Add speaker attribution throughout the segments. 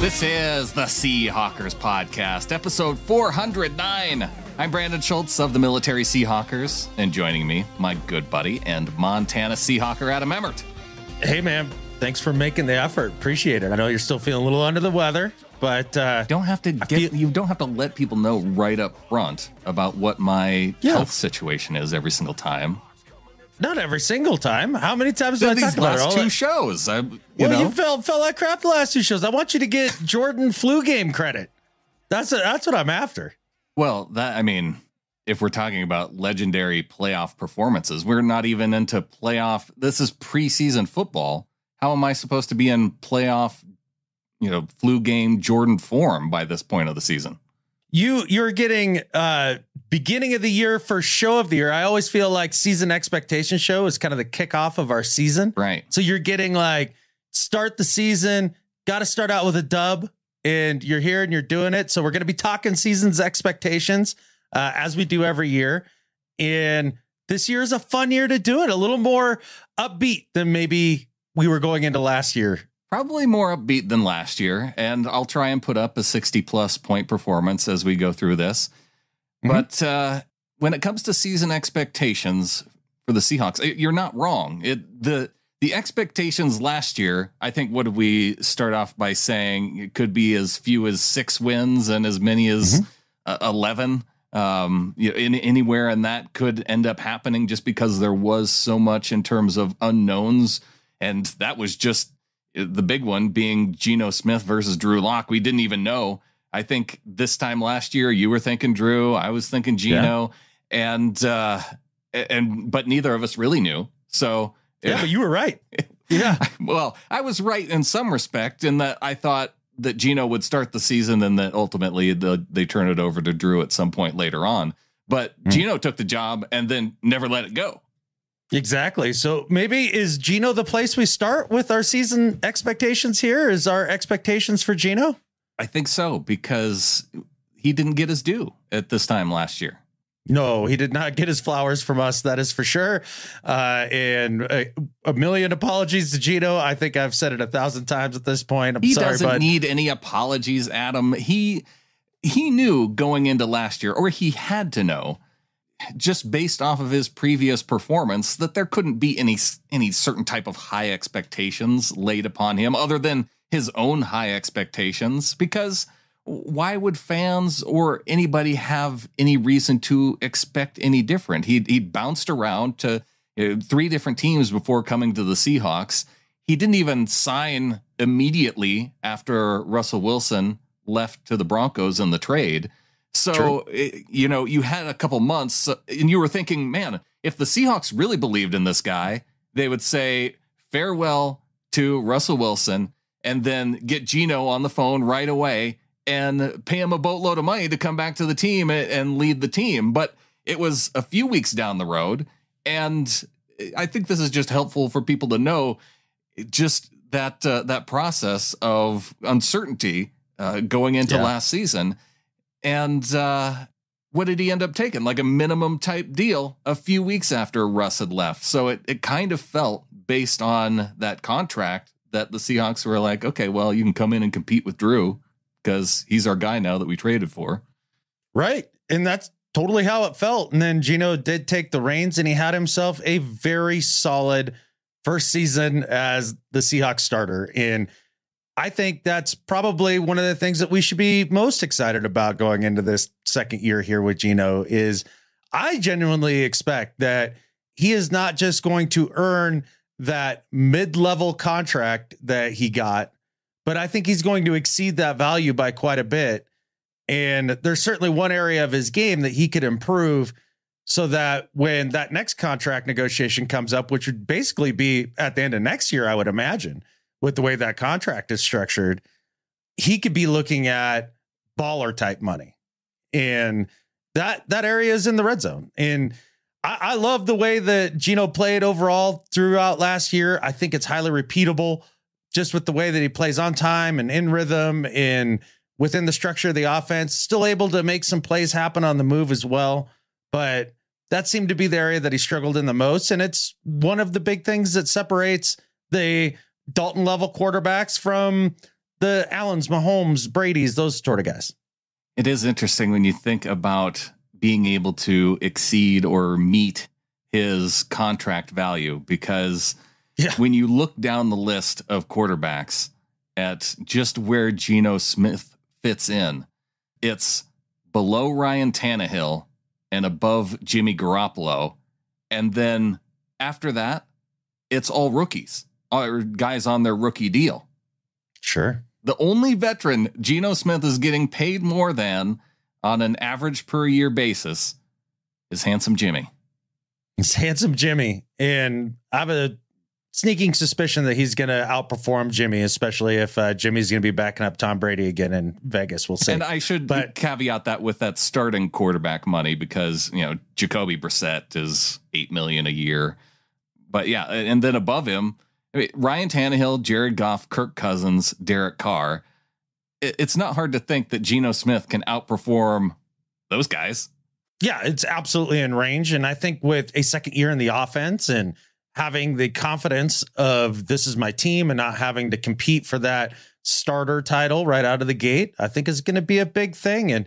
Speaker 1: This is the Seahawkers podcast, episode 409. I'm Brandon Schultz of the Military Seahawkers, and joining me, my good buddy and Montana Seahawker Adam Emmert.
Speaker 2: Hey, man. Thanks for making the effort. Appreciate it. I know you're still feeling a little under the weather, but
Speaker 1: you don't have to let people know right up front about what my health situation is every single time.
Speaker 2: Not every single time. How many times did I talk about it?
Speaker 1: Last two shows.
Speaker 2: You felt like crap the last two shows. I want you to get Jordan flu game credit. That's what I'm after.
Speaker 1: Well, if we're talking about legendary playoff performances, we're not even into playoff. This is preseason football. How am I supposed to be in playoff, flu game Jordan form by this point of the season?
Speaker 2: You're getting beginning of the year for show of the year. I always feel like season expectation show is kind of the kickoff of our season.
Speaker 1: Right.
Speaker 2: So you're getting like start the season, got to start out with a dub, and you're here and you're doing it. So we're going to be talking season's expectations as we do every year. And this year is a fun year to do it. A little more upbeat than maybe we were going into last year.
Speaker 1: Probably more upbeat than last year, and I'll try and put up a 60-plus point performance as we go through this. Mm-hmm. But when it comes to season expectations for the Seahawks, you're not wrong. The expectations last year, I think, what did we start off by saying? It could be as few as 6 wins and as many as 11. Anywhere, and that could end up happening just because there was so much in terms of unknowns, and that was just the big one being Geno Smith versus Drew Lock. We didn't even know. I think this time last year, you were thinking Drew, I was thinking Geno, but neither of us really knew. So
Speaker 2: but you were right. Yeah.
Speaker 1: Well, I was right in some respect in that I thought that Geno would start the season and that ultimately they turn it over to Drew at some point later on. But Geno took the job and then never let it go.
Speaker 2: Exactly. So maybe is Geno the place we start with our season expectations here? Is our expectations for Geno?
Speaker 1: I think so, because he didn't get his due at this time last year.
Speaker 2: No, he did not get his flowers from us. That is for sure. And a million apologies to Geno. I think I've said it 1,000 times at this point.
Speaker 1: He doesn't need any apologies, Adam. He knew going into last year, or he had to know, just based off of his previous performance, that there couldn't be any certain type of high expectations laid upon him other than his own high expectations, because why would fans or anybody have any reason to expect any different? He bounced around to 3 different teams before coming to the Seahawks. He didn't even sign immediately after Russell Wilson left to the Broncos in the trade. So, you had a couple months and you were thinking, man, if the Seahawks really believed in this guy, they would say farewell to Russell Wilson and then get Geno on the phone right away and pay him a boatload of money to come back to the team and lead the team. But it was a few weeks down the road. And I think this is just helpful for people to know just that process of uncertainty going into last season. And what did he end up taking? Like a minimum type deal a few weeks after Russ had left. So it kind of felt, based on that contract, that the Seahawks were like, okay, well, you can come in and compete with Drew because he's our guy now that we traded for.
Speaker 2: Right. And that's totally how it felt. And then Geno did take the reins and he had himself a very solid first season as the Seahawks starter. And I think that's probably one of the things that we should be most excited about going into this second year here with Geno. Is I genuinely expect that he is not just going to earn that mid-level contract that he got, but I think he's going to exceed that value by quite a bit. And there's certainly one area of his game that he could improve so that when that next contract negotiation comes up, which would basically be at the end of next year, I would imagine, with the way that contract is structured, he could be looking at baller type money. And that area is in the red zone. And I love the way that Geno played overall throughout last year. I think it's highly repeatable just with the way that he plays on time and in rhythm and within the structure of the offense, still able to make some plays happen on the move as well. But that seemed to be the area that he struggled in the most. And it's one of the big things that separates the Dalton level quarterbacks from the Allens, Mahomes, Brady's, those sort of guys.
Speaker 1: It is interesting when you think about being able to exceed or meet his contract value, because when you look down the list of quarterbacks at just where Geno Smith fits in, it's below Ryan Tannehill and above Jimmy Garoppolo. And then after that, it's all rookies or guys on their rookie deal.
Speaker 2: Sure.
Speaker 1: The only veteran Geno Smith is getting paid more than on an average per year basis is Handsome Jimmy.
Speaker 2: It's Handsome Jimmy. And I have a sneaking suspicion that he's going to outperform Jimmy, especially if Jimmy's going to be backing up Tom Brady again in Vegas. We'll see.
Speaker 1: And I should caveat that with that starting quarterback money, because, you know, Jacoby Brissett is $8 million a year. But yeah, and then above him, I mean, Ryan Tannehill, Jared Goff, Kirk Cousins, Derek Carr. It's not hard to think that Geno Smith can outperform those guys.
Speaker 2: Yeah, it's absolutely in range. And I think with a second year in the offense and having the confidence of this is my team and not having to compete for that starter title right out of the gate, I think is going to be a big thing. And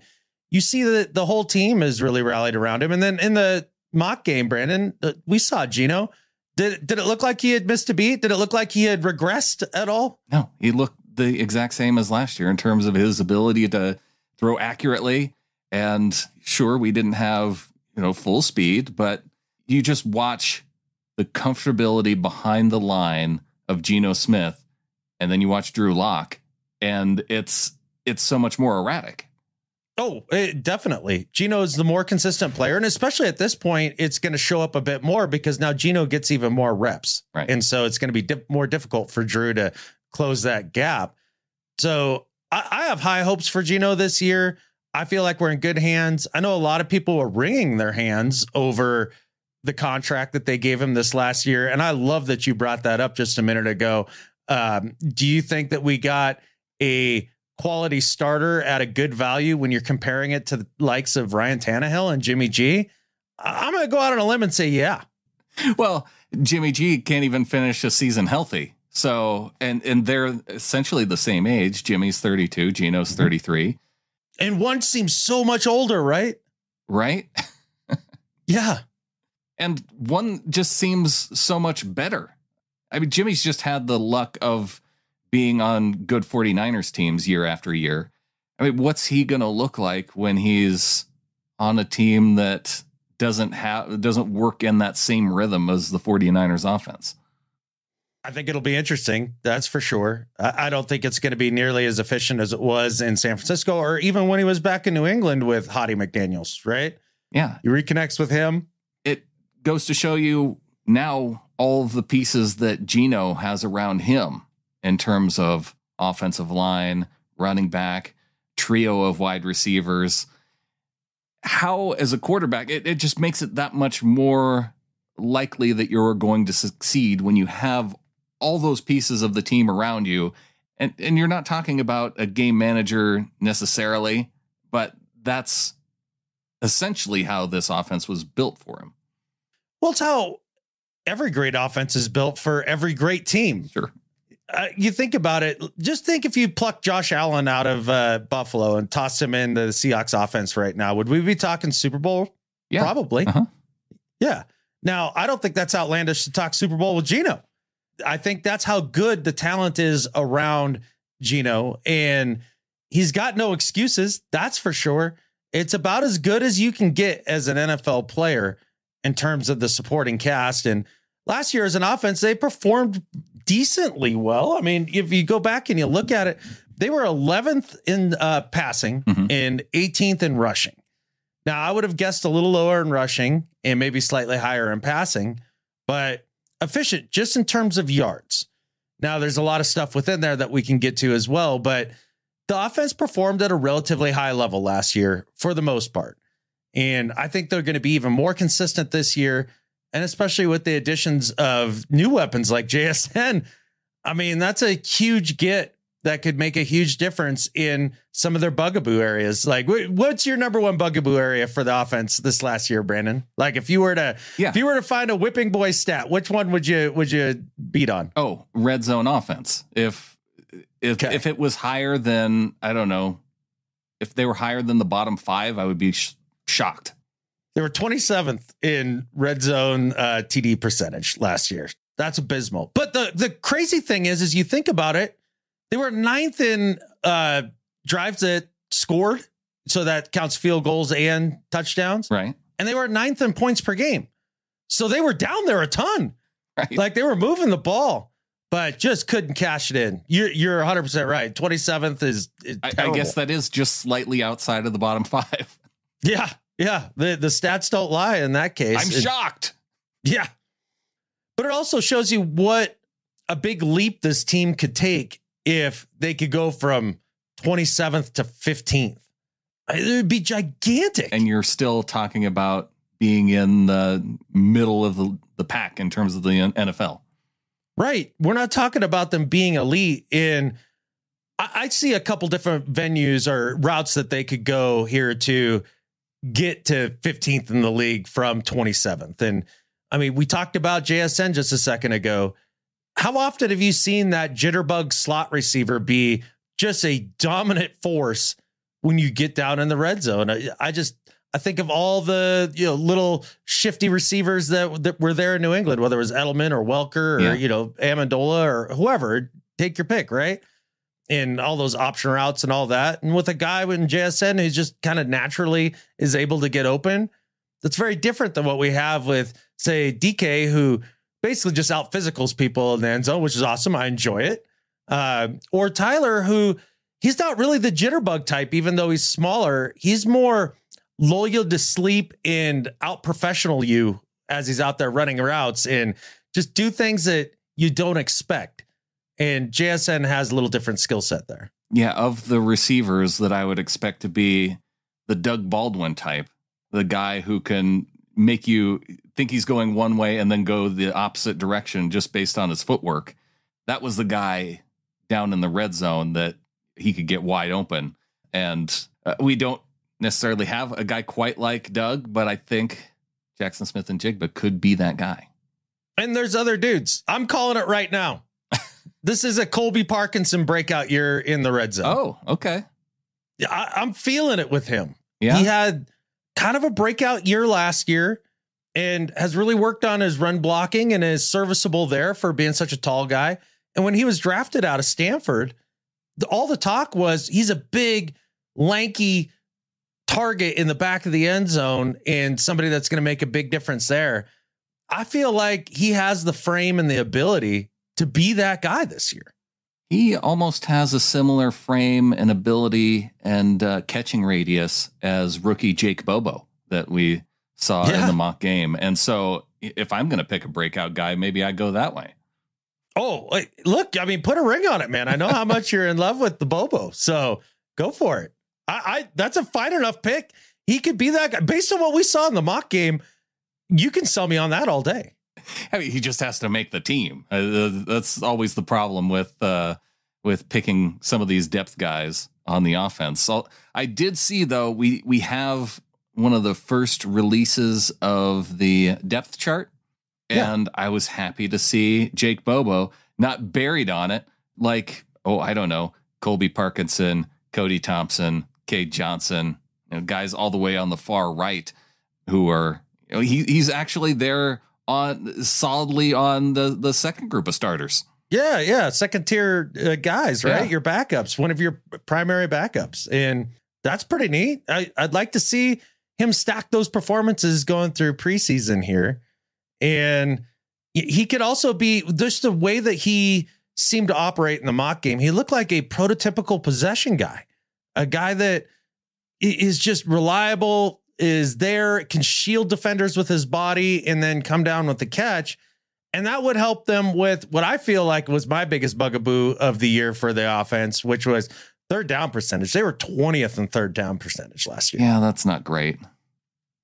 Speaker 2: you see that the whole team is really rallied around him. And then in the mock game, Brandon, we saw Geno. Did it look like he had missed a beat? Did it look like he had regressed at all?
Speaker 1: No, he looked the exact same as last year in terms of his ability to throw accurately. And sure, we didn't have, you know, full speed, but you just watch the comfortability behind the line of Geno Smith, and then you watch Drew Lock, and it's so much more erratic.
Speaker 2: Oh, definitely. Geno is the more consistent player. And especially at this point, it's going to show up a bit more because now Geno gets even more reps.
Speaker 1: Right.
Speaker 2: And so it's going to be more difficult for Drew to close that gap. So I have high hopes for Geno this year. I feel like we're in good hands. I know a lot of people are wringing their hands over the contract that they gave him this last year. And I love that you brought that up just a minute ago. Do you think that we got a quality starter at a good value when you're comparing it to the likes of Ryan Tannehill and Jimmy G? I'm going to go out on a limb and say, yeah.
Speaker 1: Well, Jimmy G can't even finish a season healthy. So, and they're essentially the same age. Jimmy's 32, Geno's 33.
Speaker 2: And one seems so much older, right?
Speaker 1: Right.
Speaker 2: Yeah.
Speaker 1: And one just seems so much better. I mean, Jimmy's just had the luck of being on good 49ers teams year after year. I mean, what's he going to look like when he's on a team that doesn't work in that same rhythm as the 49ers offense?
Speaker 2: I think it'll be interesting. That's for sure. I don't think it's going to be nearly as efficient as it was in San Francisco or even when he was back in New England with Hottie McDaniels, right?
Speaker 1: Yeah.
Speaker 2: He reconnects with him.
Speaker 1: It goes to show you now all of the pieces that Geno has around him in terms of offensive line, running back, trio of wide receivers. How, as a quarterback, it just makes it that much more likely that you're going to succeed when you have all those pieces of the team around you. And you're not talking about a game manager necessarily, but that's essentially how this offense was built for him.
Speaker 2: Well, it's how every great offense is built for every great team.
Speaker 1: Sure.
Speaker 2: You think about it. Just think if you pluck Josh Allen out of Buffalo and tossed him in the Seahawks offense right now, would we be talking Super Bowl?
Speaker 1: Yeah.
Speaker 2: Probably.
Speaker 1: Uh-huh.
Speaker 2: Yeah. Now, I don't think that's outlandish to talk Super Bowl with Geno. I think that's how good the talent is around Geno, and he's got no excuses. That's for sure. It's about as good as you can get as an NFL player in terms of the supporting cast. And last year as an offense, they performed decently well. I mean, if you go back and you look at it, they were 11th in passing and 18th in rushing. Now, I would have guessed a little lower in rushing and maybe slightly higher in passing, but efficient just in terms of yards. Now, there's a lot of stuff within there that we can get to as well, but the offense performed at a relatively high level last year for the most part. And I think they're going to be even more consistent this year. And especially with the additions of new weapons like JSN, I mean, that's a huge get that could make a huge difference in some of their bugaboo areas. Like, what's your number one bugaboo area for the offense this last year, Brandon? Like, if you were to find a whipping boy stat, which one would you beat on?
Speaker 1: Oh, red zone offense. If If it was higher than, I don't know, if they were higher than the bottom 5, I would be shocked.
Speaker 2: They were 27th in red zone TD percentage last year. That's abysmal. But the crazy thing is you think about it, they were 9th in drives that scored. So that counts field goals and touchdowns.
Speaker 1: Right.
Speaker 2: And they were 9th in points per game. So they were down there a ton.
Speaker 1: Right.
Speaker 2: Like they were moving the ball, but just couldn't cash it in. You're 100% right. 27th is
Speaker 1: I guess that is just slightly outside of the bottom 5.
Speaker 2: Yeah. Yeah. The stats don't lie in that case.
Speaker 1: I'm shocked.
Speaker 2: Yeah. But it also shows you what a big leap this team could take if they could go from 27th to 15th. It would be gigantic.
Speaker 1: And you're still talking about being in the middle of the pack in terms of the NFL.
Speaker 2: Right. We're not talking about them being elite in. I see a couple different venues or routes that they could go here to get to 15th in the league from 27th. And I mean, we talked about JSN just a second ago. How often have you seen that jitterbug slot receiver be just a dominant force when you get down in the red zone? I think of all the little shifty receivers that were there in New England, whether it was Edelman or Welker or Amendola or whoever. Take your pick, right? And all those option routes and all that. And with a guy in JSN who just kind of naturally is able to get open, that's very different than what we have with, say, DK, who basically just out physicals people in the end zone, which is awesome. I enjoy it. Or Tyler, who he's not really the jitterbug type, even though he's smaller. He's more loyal to sleep and out professional you as he's out there running routes and just do things that you don't expect. And JSN has a little different skill set there.
Speaker 1: Yeah, of the receivers that I would expect to be the Doug Baldwin type, the guy who can make you think he's going one way and then go the opposite direction just based on his footwork. That was the guy down in the red zone that he could get wide open. And we don't necessarily have a guy quite like Doug, but I think Jackson Smith-Njigba could be that guy.
Speaker 2: And there's other dudes. I'm calling it right now. This is a Colby Parkinson breakout year in the red zone.
Speaker 1: Oh, okay.
Speaker 2: Yeah, I'm feeling it with him.
Speaker 1: Yeah.
Speaker 2: He had kind of a breakout year last year and has really worked on his run blocking and is serviceable there for being such a tall guy. And when he was drafted out of Stanford, all the talk was he's a big, lanky target in the back of the end zone and somebody that's going to make a big difference there. I feel like he has the frame and the ability to be that guy this year.
Speaker 1: He almost has a similar frame and ability and catching radius as rookie Jake Bobo that we saw in the mock game. And so if I'm going to pick a breakout guy, maybe I go that way.
Speaker 2: Oh, look, I mean, put a ring on it, man. I know how much you're in love with the Bobo, so go for it. I that's a fine enough pick. He could be that guy. Based on what we saw in the mock game, you can sell me on that all day.
Speaker 1: I mean, he just has to make the team. That's always the problem with picking some of these depth guys on the offense. So I did see, though, we have one of the first releases of the depth chart, and I was happy to see Jake Bobo not buried on it like, I don't know, Colby Parkinson, Cody Thompson, Cade Johnson, guys all the way on the far right who are, he's actually there solidly on the second group of starters.
Speaker 2: Yeah. Second tier guys, right?
Speaker 1: Yeah.
Speaker 2: Your backups, one of your primary backups. And that's pretty neat. I'd like to see him stack those performances going through preseason here. And he could also be just the way that he seemed to operate in the mock game. He looked like a prototypical possession guy, a guy that is just reliable, is there, can shield defenders with his body and then come down with the catch. And that would help them with what I feel like was my biggest bugaboo of the year for the offense, which was third down percentage. They were 20th in third down percentage last year.
Speaker 1: Yeah, that's not great.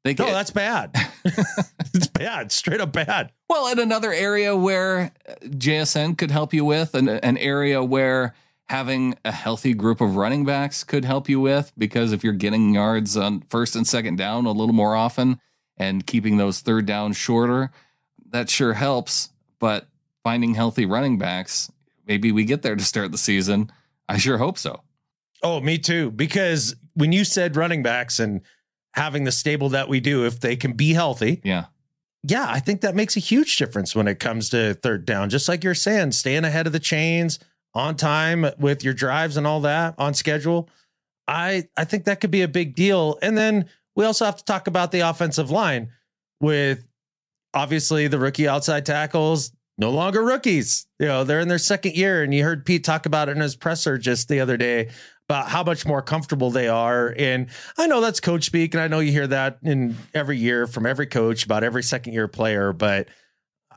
Speaker 2: No, that's bad. It's bad, straight up bad.
Speaker 1: Well, in another area where JSN could help you with, an area where having a healthy group of running backs could help you with, because if you're getting yards on first and second down a little more often and keeping those third down shorter, that sure helps. But finding healthy running backs, maybe we get there to start the season. I sure hope so.
Speaker 2: Oh, me too. Because when you said running backs and having the stable that we do, if they can be healthy.
Speaker 1: Yeah,
Speaker 2: I think that makes a huge difference when it comes to third down. Just like you're saying, staying ahead of the chains, on time with your drives and all that, on schedule. I think that could be a big deal. And then we also have to talk about the offensive line with obviously the rookie outside tackles, no longer rookies. They're in their second year. And you heard Pete talk about it in his presser just the other day about how much more comfortable they are. And I know that's coach speak. And I know you hear that in every year from every coach about every second year player, but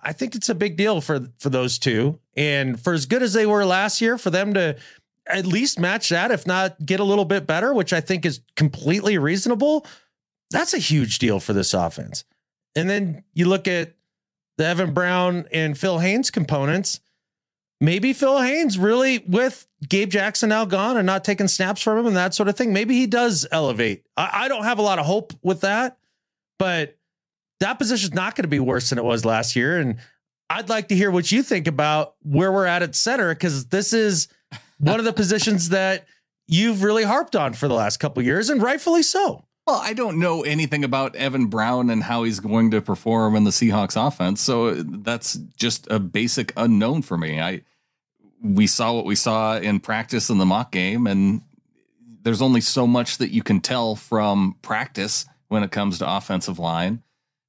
Speaker 2: I think it's a big deal for those two. And for as good as they were last year, for them to at least match that, if not get a little bit better, which I think is completely reasonable, that's a huge deal for this offense. And then you look at the Evan Brown and Phil Haynes components. Maybe Phil Haynes really, with Gabe Jackson now gone and not taking snaps from him and that sort of thing, maybe he does elevate. I don't have a lot of hope with that, but that position is not going to be worse than it was last year. And I'd like to hear what you think about where we're at center, because this is one of the positions that you've really harped on for the last couple of years, and rightfully so.
Speaker 1: Well, I don't know anything about Evan Brown and how he's going to perform in the Seahawks offense, so that's just a basic unknown for me. We saw what we saw in practice in the mock game, and there's only so much that you can tell from practice when it comes to offensive line.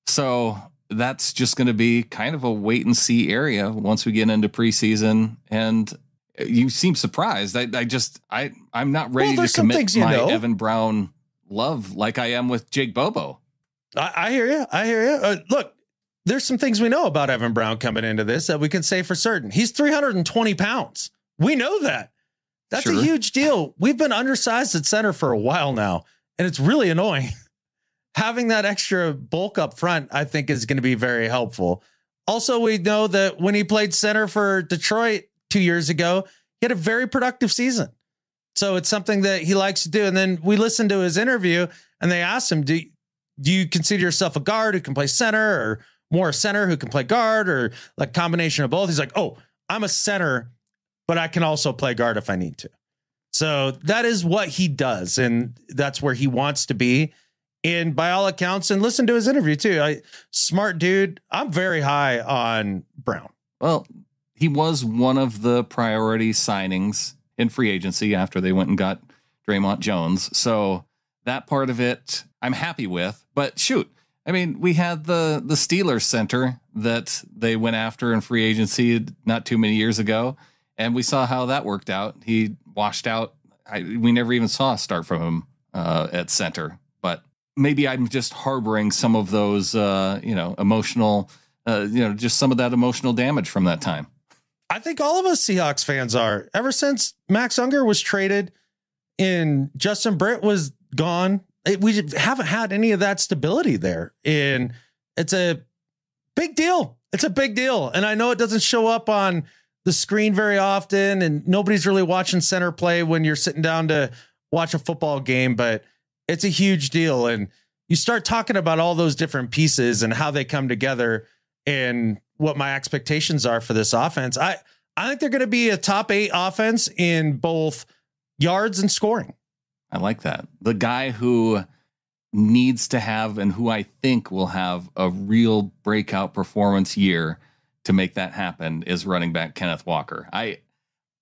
Speaker 1: So that's just going to be kind of a wait and see area once we get into preseason. And you seem surprised. I'm not ready to commit my Evan Brown love like I am with Jake Bobo.
Speaker 2: I hear you. Look, there's some things we know about Evan Brown coming into this that we can say for certain. He's 320 pounds. We know that. That's a huge deal. We've been undersized at center for a while now, and it's really annoying. Having that extra bulk up front, I think, is going to be very helpful. Also, we know that when he played center for Detroit 2 years ago, he had a very productive season. So it's something that he likes to do. And then we listened to his interview and they asked him, do you consider yourself a guard who can play center, or more a center who can play guard, or like combination of both? He's like, oh, I'm a center, but I can also play guard if I need to. So that is what he does. And that's where he wants to be. And by all accounts, and listen to his interview too, smart dude. I'm very high on Brown.
Speaker 1: Well, he was one of the priority signings in free agency after they went and got Draymond Jones. So that part of it I'm happy with. But shoot, I mean, we had the Steelers center that they went after in free agency not too many years ago, and we saw how that worked out. He washed out. We never even saw a start from him at center. But maybe I'm just harboring some of those, emotional, just some of that emotional damage from that time.
Speaker 2: I think all of us Seahawks fans are. Ever since Max Unger was traded and Justin Britt was gone, we haven't had any of that stability there. And it's a big deal. It's a big deal. And I know it doesn't show up on the screen very often, and nobody's really watching center play when you're sitting down to watch a football game, but it's a huge deal. And you start talking about all those different pieces and how they come together and what my expectations are for this offense. I think they're going to be a top 8 offense in both yards and scoring.
Speaker 1: I like that. The guy who needs to have, and who I think will have a real breakout performance year to make that happen, is running back Kenneth Walker. I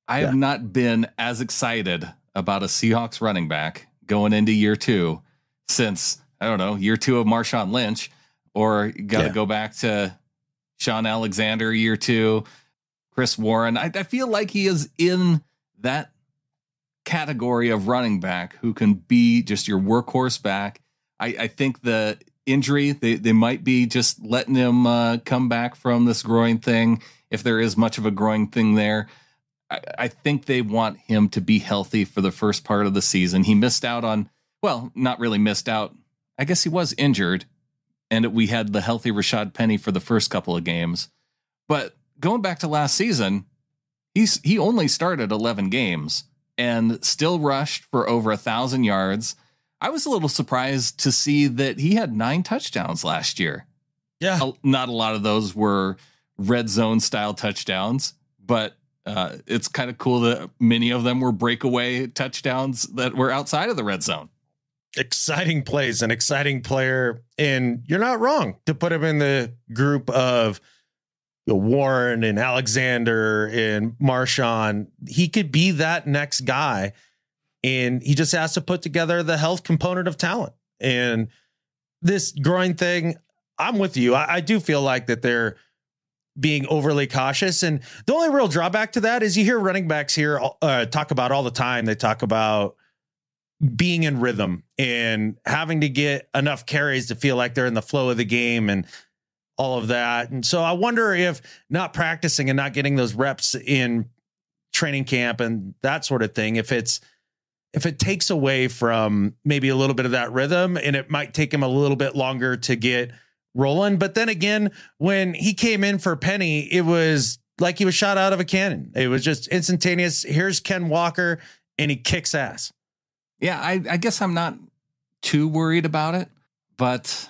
Speaker 1: have not been as excited about a Seahawks running back going into year 2 since, I don't know, year 2 of Marshawn Lynch, or you got to go back to Sean Alexander year 2, Chris Warren. I feel like he is in that category of running back who can be just your workhorse back. I think the injury, they might be just letting him come back from this groin thing, if there is much of a groin thing there. I think they want him to be healthy for the first part of the season. He missed out on, well, not really missed out. I guess he was injured, and we had the healthy Rashad Penny for the first couple of games. But going back to last season, he only started 11 games and still rushed for over 1,000 yards. I was a little surprised to see that he had 9 touchdowns last year. Yeah. Not a lot of those were red zone style touchdowns, but It's kind of cool that many of them were breakaway touchdowns that were outside of the red zone.
Speaker 2: Exciting plays, an exciting player. And you're not wrong to put him in the group of Warren and Alexander and Marshawn. He could be that next guy. And he just has to put together the health component of talent. And this groin thing, I'm with you. I do feel like that they're being overly cautious. And the only real drawback to that is you hear running backs here talk about all the time. They talk about being in rhythm and having to get enough carries to feel like they're in the flow of the game and all of that. And so I wonder if not practicing and not getting those reps in training camp and that sort of thing, if it takes away from maybe a little bit of that rhythm, and it might take him a little bit longer to get rolling. But then again, when he came in for Penny, it was like he was shot out of a cannon. It was just instantaneous. Here's Ken Walker, and he kicks ass.
Speaker 1: Yeah, I guess I'm not too worried about it, but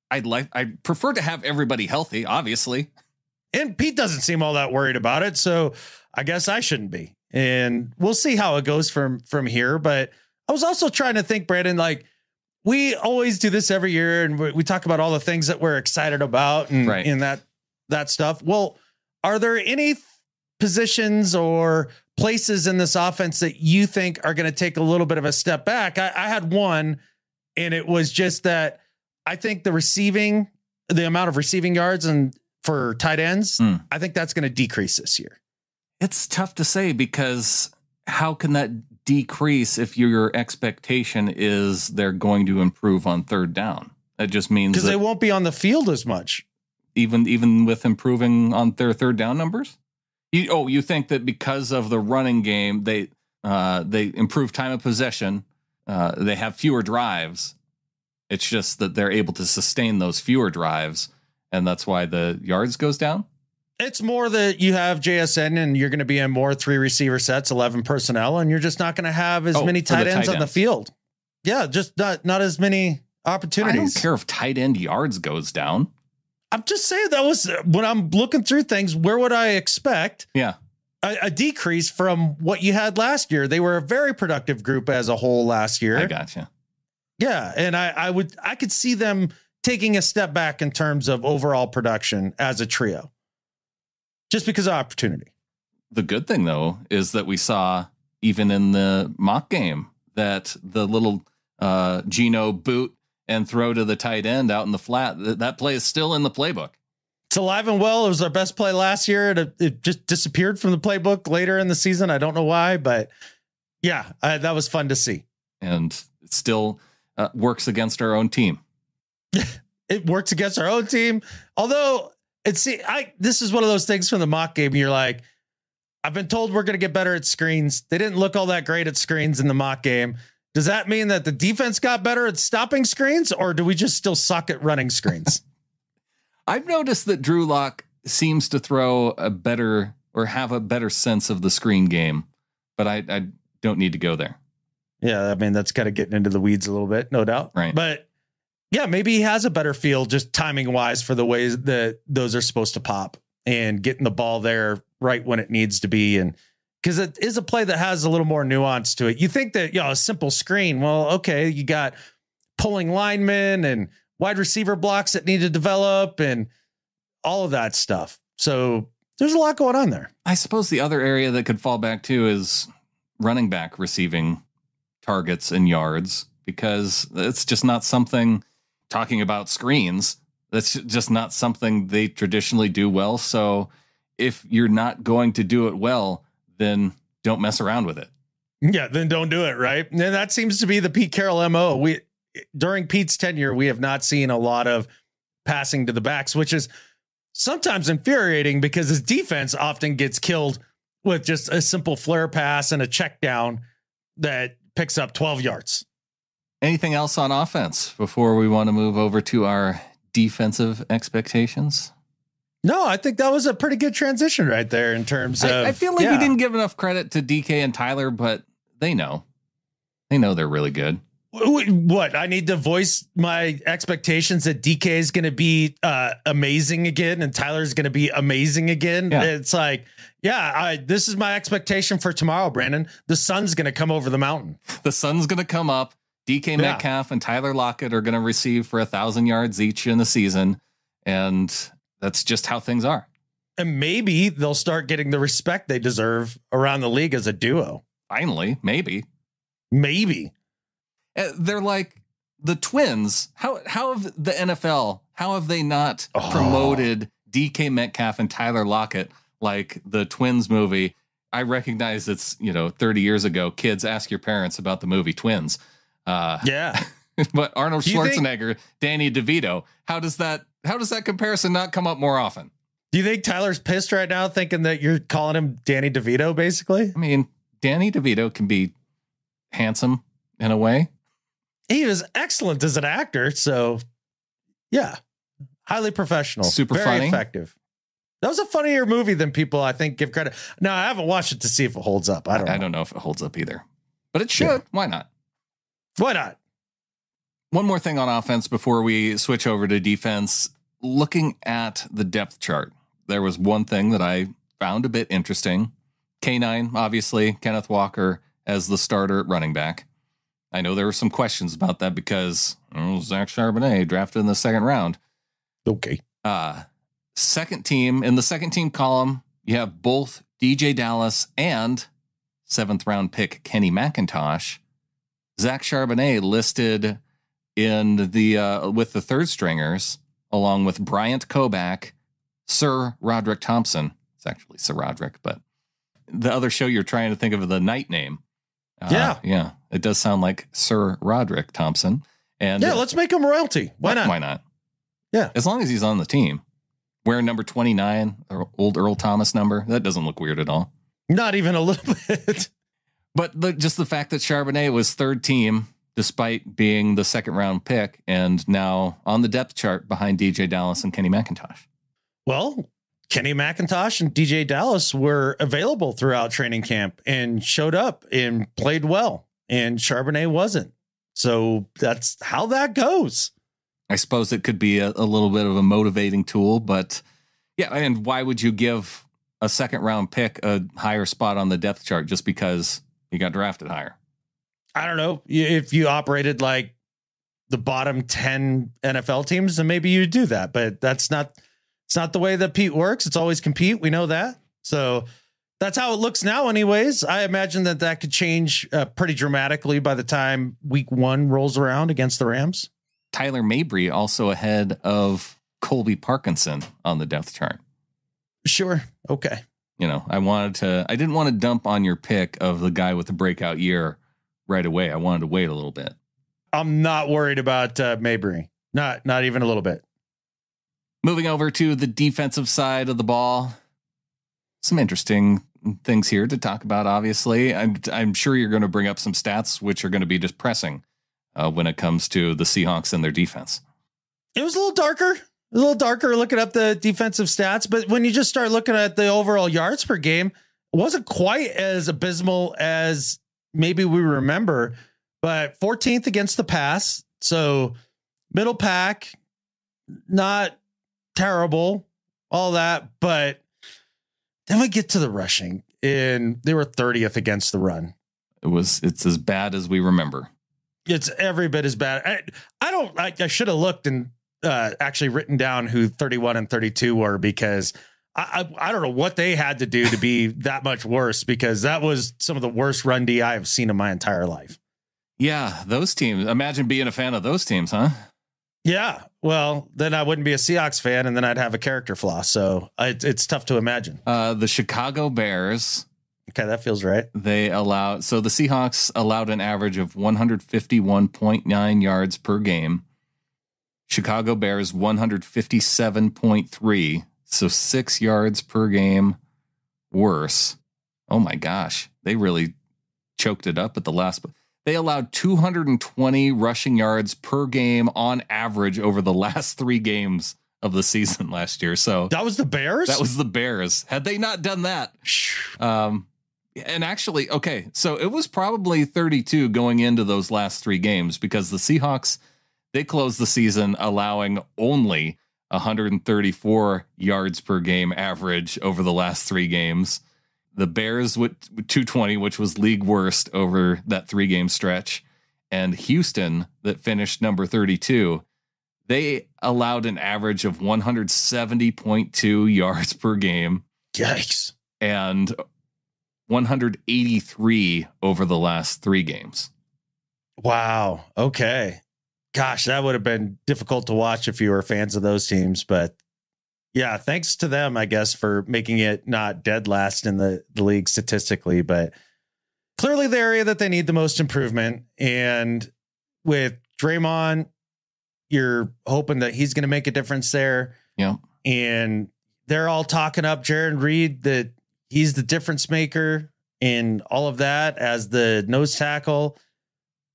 Speaker 1: I prefer to have everybody healthy, obviously.
Speaker 2: And Pete doesn't seem all that worried about it, so I guess I shouldn't be. And we'll see how it goes from here. But I was also trying to think, Brandon, like we always do this every year, and we talk about all the things that we're excited about and,
Speaker 1: right.
Speaker 2: and that stuff. Well, are there any positions or places in this offense that you think are going to take a little bit of a step back? I had one, and it was just that I think the amount of receiving yards and for tight ends, I think that's going to decrease this year.
Speaker 1: It's tough to say, because how can that decrease if your expectation is they're going to improve on third down? That just means
Speaker 2: because they won't be on the field as much,
Speaker 1: even with improving on their third down numbers. You think that because of the running game, they improve time of possession, they have fewer drives. It's just that they're able to sustain those fewer drives, and that's why the yards goes down.
Speaker 2: It's more that you have JSN and you're going to be in more 3 receiver sets, 11 personnel, and you're just not going to have as many tight ends on the field. Yeah, just not as many opportunities.
Speaker 1: I don't care if tight end yards goes down.
Speaker 2: I'm just saying that was when I'm looking through things, where would I expect a decrease from what you had last year? They were a very productive group as a whole last year.
Speaker 1: I gotcha.
Speaker 2: Yeah. And I could see them taking a step back in terms of overall production as a trio, just because of opportunity.
Speaker 1: The good thing, though, is that we saw even in the mock game that the little Geno boot and throw to the tight end out in the flat, that play is still in the playbook.
Speaker 2: It's alive and well. It was our best play last year. It just disappeared from the playbook later in the season. I don't know why, but yeah, that was fun to see.
Speaker 1: And it still works against our own team.
Speaker 2: It works against our own team. Although this is one of those things from the mock game. You're like, I've been told we're going to get better at screens. They didn't look all that great at screens in the mock game. Does that mean that the defense got better at stopping screens, or do we just still suck at running screens?
Speaker 1: I've noticed that Drew Lock seems to throw a better or have a better sense of the screen game, but I don't need to go there.
Speaker 2: Yeah, I mean, that's kind of getting into the weeds a little bit, no doubt.
Speaker 1: Right.
Speaker 2: But yeah, maybe he has a better feel just timing wise for the ways that those are supposed to pop and getting the ball there right when it needs to be. And because it is a play that has a little more nuance to it. You think that, a simple screen. Well, okay, you got pulling linemen and wide receiver blocks that need to develop and all of that stuff. So there's a lot going on there.
Speaker 1: I suppose the other area that could fall back to is running back receiving targets and yards, because it's just not something, talking about screens, that's just not something they traditionally do well. So if you're not going to do it well, then don't mess around with it.
Speaker 2: Yeah, then don't do it, right? And that seems to be the Pete Carroll MO. During Pete's tenure, we have not seen a lot of passing to the backs, which is sometimes infuriating because his defense often gets killed with just a simple flare pass and a check down that picks up 12 yards.
Speaker 1: Anything else on offense before we want to move over to our defensive expectations?
Speaker 2: No, I think that was a pretty good transition right there in terms of...
Speaker 1: I feel like we didn't give enough credit to DK and Tyler, but they know. They know they're really good.
Speaker 2: What? I need to voice my expectations that DK is going to be amazing again and Tyler's going to be amazing again. Yeah. It's like, this is my expectation for tomorrow, Brandon. The sun's going to come over the mountain.
Speaker 1: The sun's going to come up. DK Metcalf and Tyler Lockett are going to receive for 1,000 yards each in the season. And that's just how things are.
Speaker 2: And maybe they'll start getting the respect they deserve around the league as a duo.
Speaker 1: Finally, maybe. They're like the Twins. How have the NFL, how have they not promoted DK Metcalf and Tyler Lockett like the Twins movie? I recognize it's, 30 years ago. Kids, ask your parents about the movie Twins. But Arnold Schwarzenegger, Danny DeVito, how does that comparison not come up more often?
Speaker 2: Do you think Tyler's pissed right now thinking that you're calling him Danny DeVito, basically?
Speaker 1: I mean, Danny DeVito can be handsome in a way.
Speaker 2: He was excellent as an actor. So, highly professional.
Speaker 1: Super
Speaker 2: very
Speaker 1: funny.
Speaker 2: Effective. That was a funnier movie than people, I think, give credit. No, I haven't watched it to see if it holds up. I don't know
Speaker 1: if it holds up either. But it should. Yeah. Why not?
Speaker 2: Why not?
Speaker 1: One more thing on offense before we switch over to defense. Looking at the depth chart, there was one thing that I found a bit interesting. K9, obviously, Kenneth Walker as the starter at running back. I know there were some questions about that because Zach Charbonnet drafted in the second round.
Speaker 2: Okay.
Speaker 1: Second team, in the second team column, you have both DJ Dallas and 7th round pick Kenny McIntosh. Zach Charbonnet listed in the with the third stringers, along with Bryant Koback, Sir Roderick Thompson. It's actually Sir Roderick, but the other show you're trying to think of the night name. Yeah. It does sound like Sir Roderick Thompson. And
Speaker 2: let's make him royalty. Why not?
Speaker 1: Why not?
Speaker 2: Yeah.
Speaker 1: As long as he's on the team. Wearing number 29, or old Earl Thomas number. That doesn't look weird at all.
Speaker 2: Not even a little bit.
Speaker 1: But just the fact that Charbonnet was third team, despite being the second round pick, and now on the depth chart behind DJ Dallas and Kenny McIntosh.
Speaker 2: Well, Kenny McIntosh and DJ Dallas were available throughout training camp and showed up and played well, and Charbonnet wasn't. So that's how that goes.
Speaker 1: I suppose it could be a little bit of a motivating tool, but yeah. And why would you give a second round pick a higher spot on the depth chart just because you got drafted higher?
Speaker 2: I don't know. If you operated like the bottom 10 NFL teams, then maybe you do that, but it's not the way that Pete works. It's always compete. We know that. So that's how it looks now anyways. I imagine that could change pretty dramatically by the time week 1 rolls around against the Rams.
Speaker 1: Tyler Mabry also ahead of Colby Parkinson on the depth chart.
Speaker 2: Sure. Okay.
Speaker 1: I didn't want to dump on your pick of the guy with the breakout year right away. I wanted to wait a little bit.
Speaker 2: I'm not worried about Mabry. Not even a little bit.
Speaker 1: Moving over to the defensive side of the ball. Some interesting things here to talk about, obviously. I'm sure you're going to bring up some stats, which are going to be depressing when it comes to the Seahawks and their defense.
Speaker 2: It was a little darker looking up the defensive stats, but when you just start looking at the overall yards per game, it wasn't quite as abysmal as maybe we remember, but 14th against the pass. So middle pack, not terrible, all that, but then we get to the rushing and they were 30th against the run.
Speaker 1: It's as bad as we remember.
Speaker 2: It's every bit as bad. I should have looked and actually written down who 31 and 32 were, because I don't know what they had to do to be that much worse, because that was some of the worst run D I have seen in my entire life.
Speaker 1: Yeah, those teams. Imagine being a fan of those teams, huh?
Speaker 2: Yeah. Well, then I wouldn't be a Seahawks fan, and then I'd have a character flaw. So it's tough to imagine.
Speaker 1: The Chicago Bears.
Speaker 2: Okay, that feels right.
Speaker 1: So the Seahawks allowed an average of 151.9 yards per game. Chicago Bears 157.3. So 6 yards per game worse. Oh my gosh. They really choked it up at the last. They allowed 220 rushing yards per game on average over the last 3 games of the season last year. So
Speaker 2: that was the Bears?
Speaker 1: That was the Bears. Had they not done that, And actually, okay, so it was probably 32 going into those last 3 games because the Seahawks, they closed the season allowing only 134 yards per game average over the last 3 games. The Bears with 220, which was league worst over that 3-game stretch. And Houston, that finished number 32, they allowed an average of 170.2 yards per game.
Speaker 2: Yikes.
Speaker 1: And 183 over the last 3 games.
Speaker 2: Wow. Okay. Gosh, that would have been difficult to watch if you were fans of those teams. But yeah, thanks to them, I guess, for making it not dead last in the league statistically. But clearly the area that they need the most improvement. And with Draymond, you're hoping that he's going to make a difference there.
Speaker 1: Yeah.
Speaker 2: And they're all talking up Jaron Reed, that he's the difference maker in all of that as the nose tackle.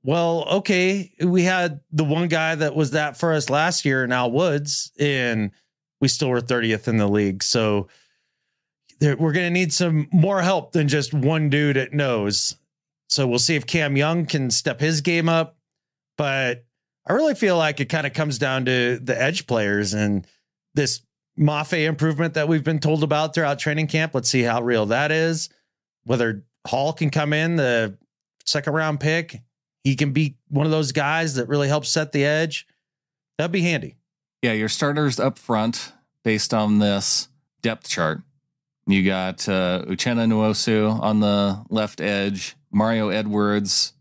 Speaker 2: Well, okay, we had the one guy that was that for us last year, Al Woods, and we still were 30th in the league. So we're going to need some more help than just one dude at nose. So we'll see if Cam Young can step his game up. But I really feel like it kind of comes down to the edge players and this Mafe improvement that we've been told about throughout training camp. Let's see how real that is. Whether Hall can come in, the 2nd round pick, he can be one of those guys that really helps set the edge. That'd be handy.
Speaker 1: Yeah, your starters up front based on this depth chart. You got Uchenna Nwosu on the left edge, Mario Edwards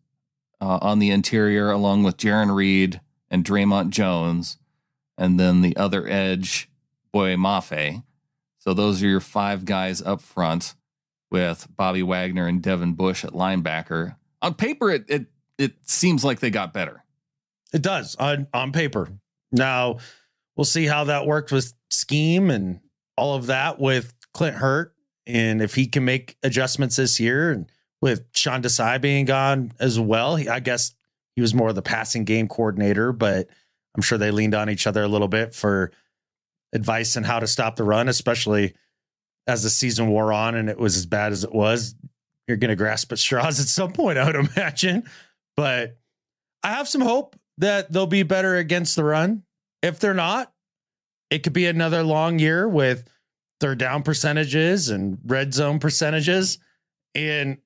Speaker 1: on the interior, along with Jaron Reed and Draymond Jones, and then the other edge, Boye Mafe. So those are your 5 guys up front with Bobby Wagner and Devin Bush at linebacker. On paper, it seems like they got better.
Speaker 2: It does on paper. Now we'll see how that worked with scheme and all of that with Clint Hurt, and if he can make adjustments this year, and with Sean Desai being gone as well. I guess he was more of the passing game coordinator, but I'm sure they leaned on each other a little bit for advice on how to stop the run, especially as the season wore on and it was as bad as it was. You're going to grasp at straws at some point, I would imagine. But I have some hope that they'll be better against the run. If they're not, it could be another long year with 3rd down percentages and red zone percentages. And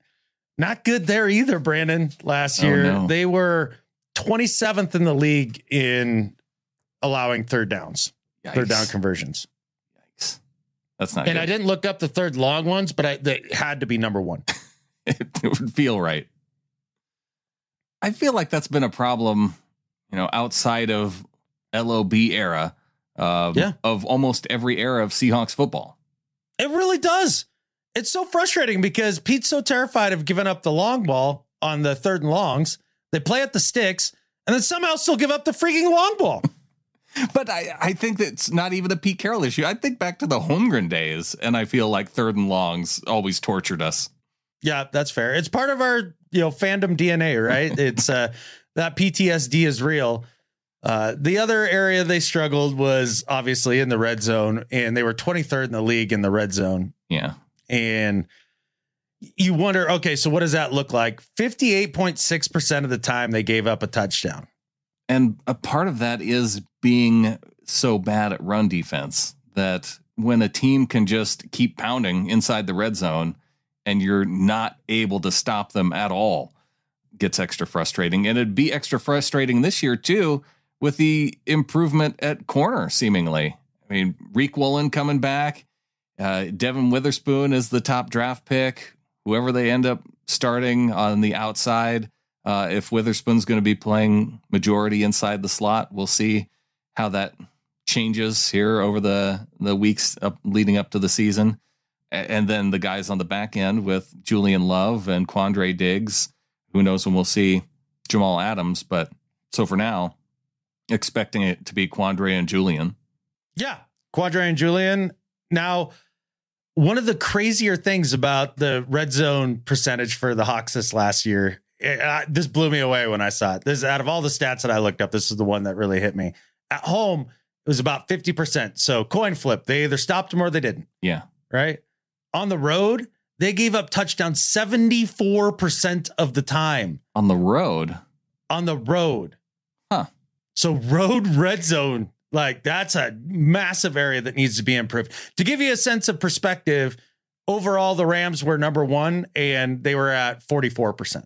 Speaker 2: not good there either, Brandon. Last year,
Speaker 1: no.
Speaker 2: They were 27th in the league in allowing 3rd downs,
Speaker 1: Yikes.
Speaker 2: 3rd down conversions.
Speaker 1: Yikes. That's not
Speaker 2: And
Speaker 1: good.
Speaker 2: I didn't look up the 3rd long ones, but they had to be number 1.
Speaker 1: It would feel right. I feel like that's been a problem, outside of LOB era, of almost every era of Seahawks football.
Speaker 2: It really does. It's so frustrating because Pete's so terrified of giving up the long ball on the 3rd and longs. They play at the sticks and then somehow still give up the freaking long ball.
Speaker 1: But I think that's not even a Pete Carroll issue. I think back to the Holmgren days, and I feel like 3rd and longs always tortured us.
Speaker 2: Yeah, that's fair. It's part of our fandom DNA, right? It's that PTSD is real. The other area they struggled was obviously in the red zone, and they were 23rd in the league in the red zone.
Speaker 1: Yeah.
Speaker 2: And you wonder, okay, so what does that look like? 58.6% of the time they gave up a touchdown.
Speaker 1: And a part of that is being so bad at run defense that when a team can just keep pounding inside the red zone and you're not able to stop them at all, gets extra frustrating. And it'd be extra frustrating this year too, with the improvement at corner, seemingly. I mean, Reek Woolen coming back. Devin Witherspoon is the top draft pick. Whoever they end up starting on the outside, if Witherspoon's going to be playing majority inside the slot, we'll see how that changes here over the weeks leading up to the season. And then the guys on the back end with Julian Love and Quandre Diggs. Who knows when we'll see Jamal Adams, but so for now, expecting it to be Quandre and Julian.
Speaker 2: Yeah, Quandre and Julian. Now, one of the crazier things about the red zone percentage for the Hawks this last year, this blew me away when I saw it. This, out of all the stats that I looked up, this is the one that really hit me. At home, it was about 50%. So coin flip. They either stopped them or they didn't.
Speaker 1: Yeah.
Speaker 2: Right. On the road, They gave up touchdowns 74% of the time.
Speaker 1: On the road?
Speaker 2: On the road.
Speaker 1: Huh.
Speaker 2: So road red zone, like that's a massive area that needs to be improved. To give you a sense of perspective, overall, the Rams were number one and they were at 44%.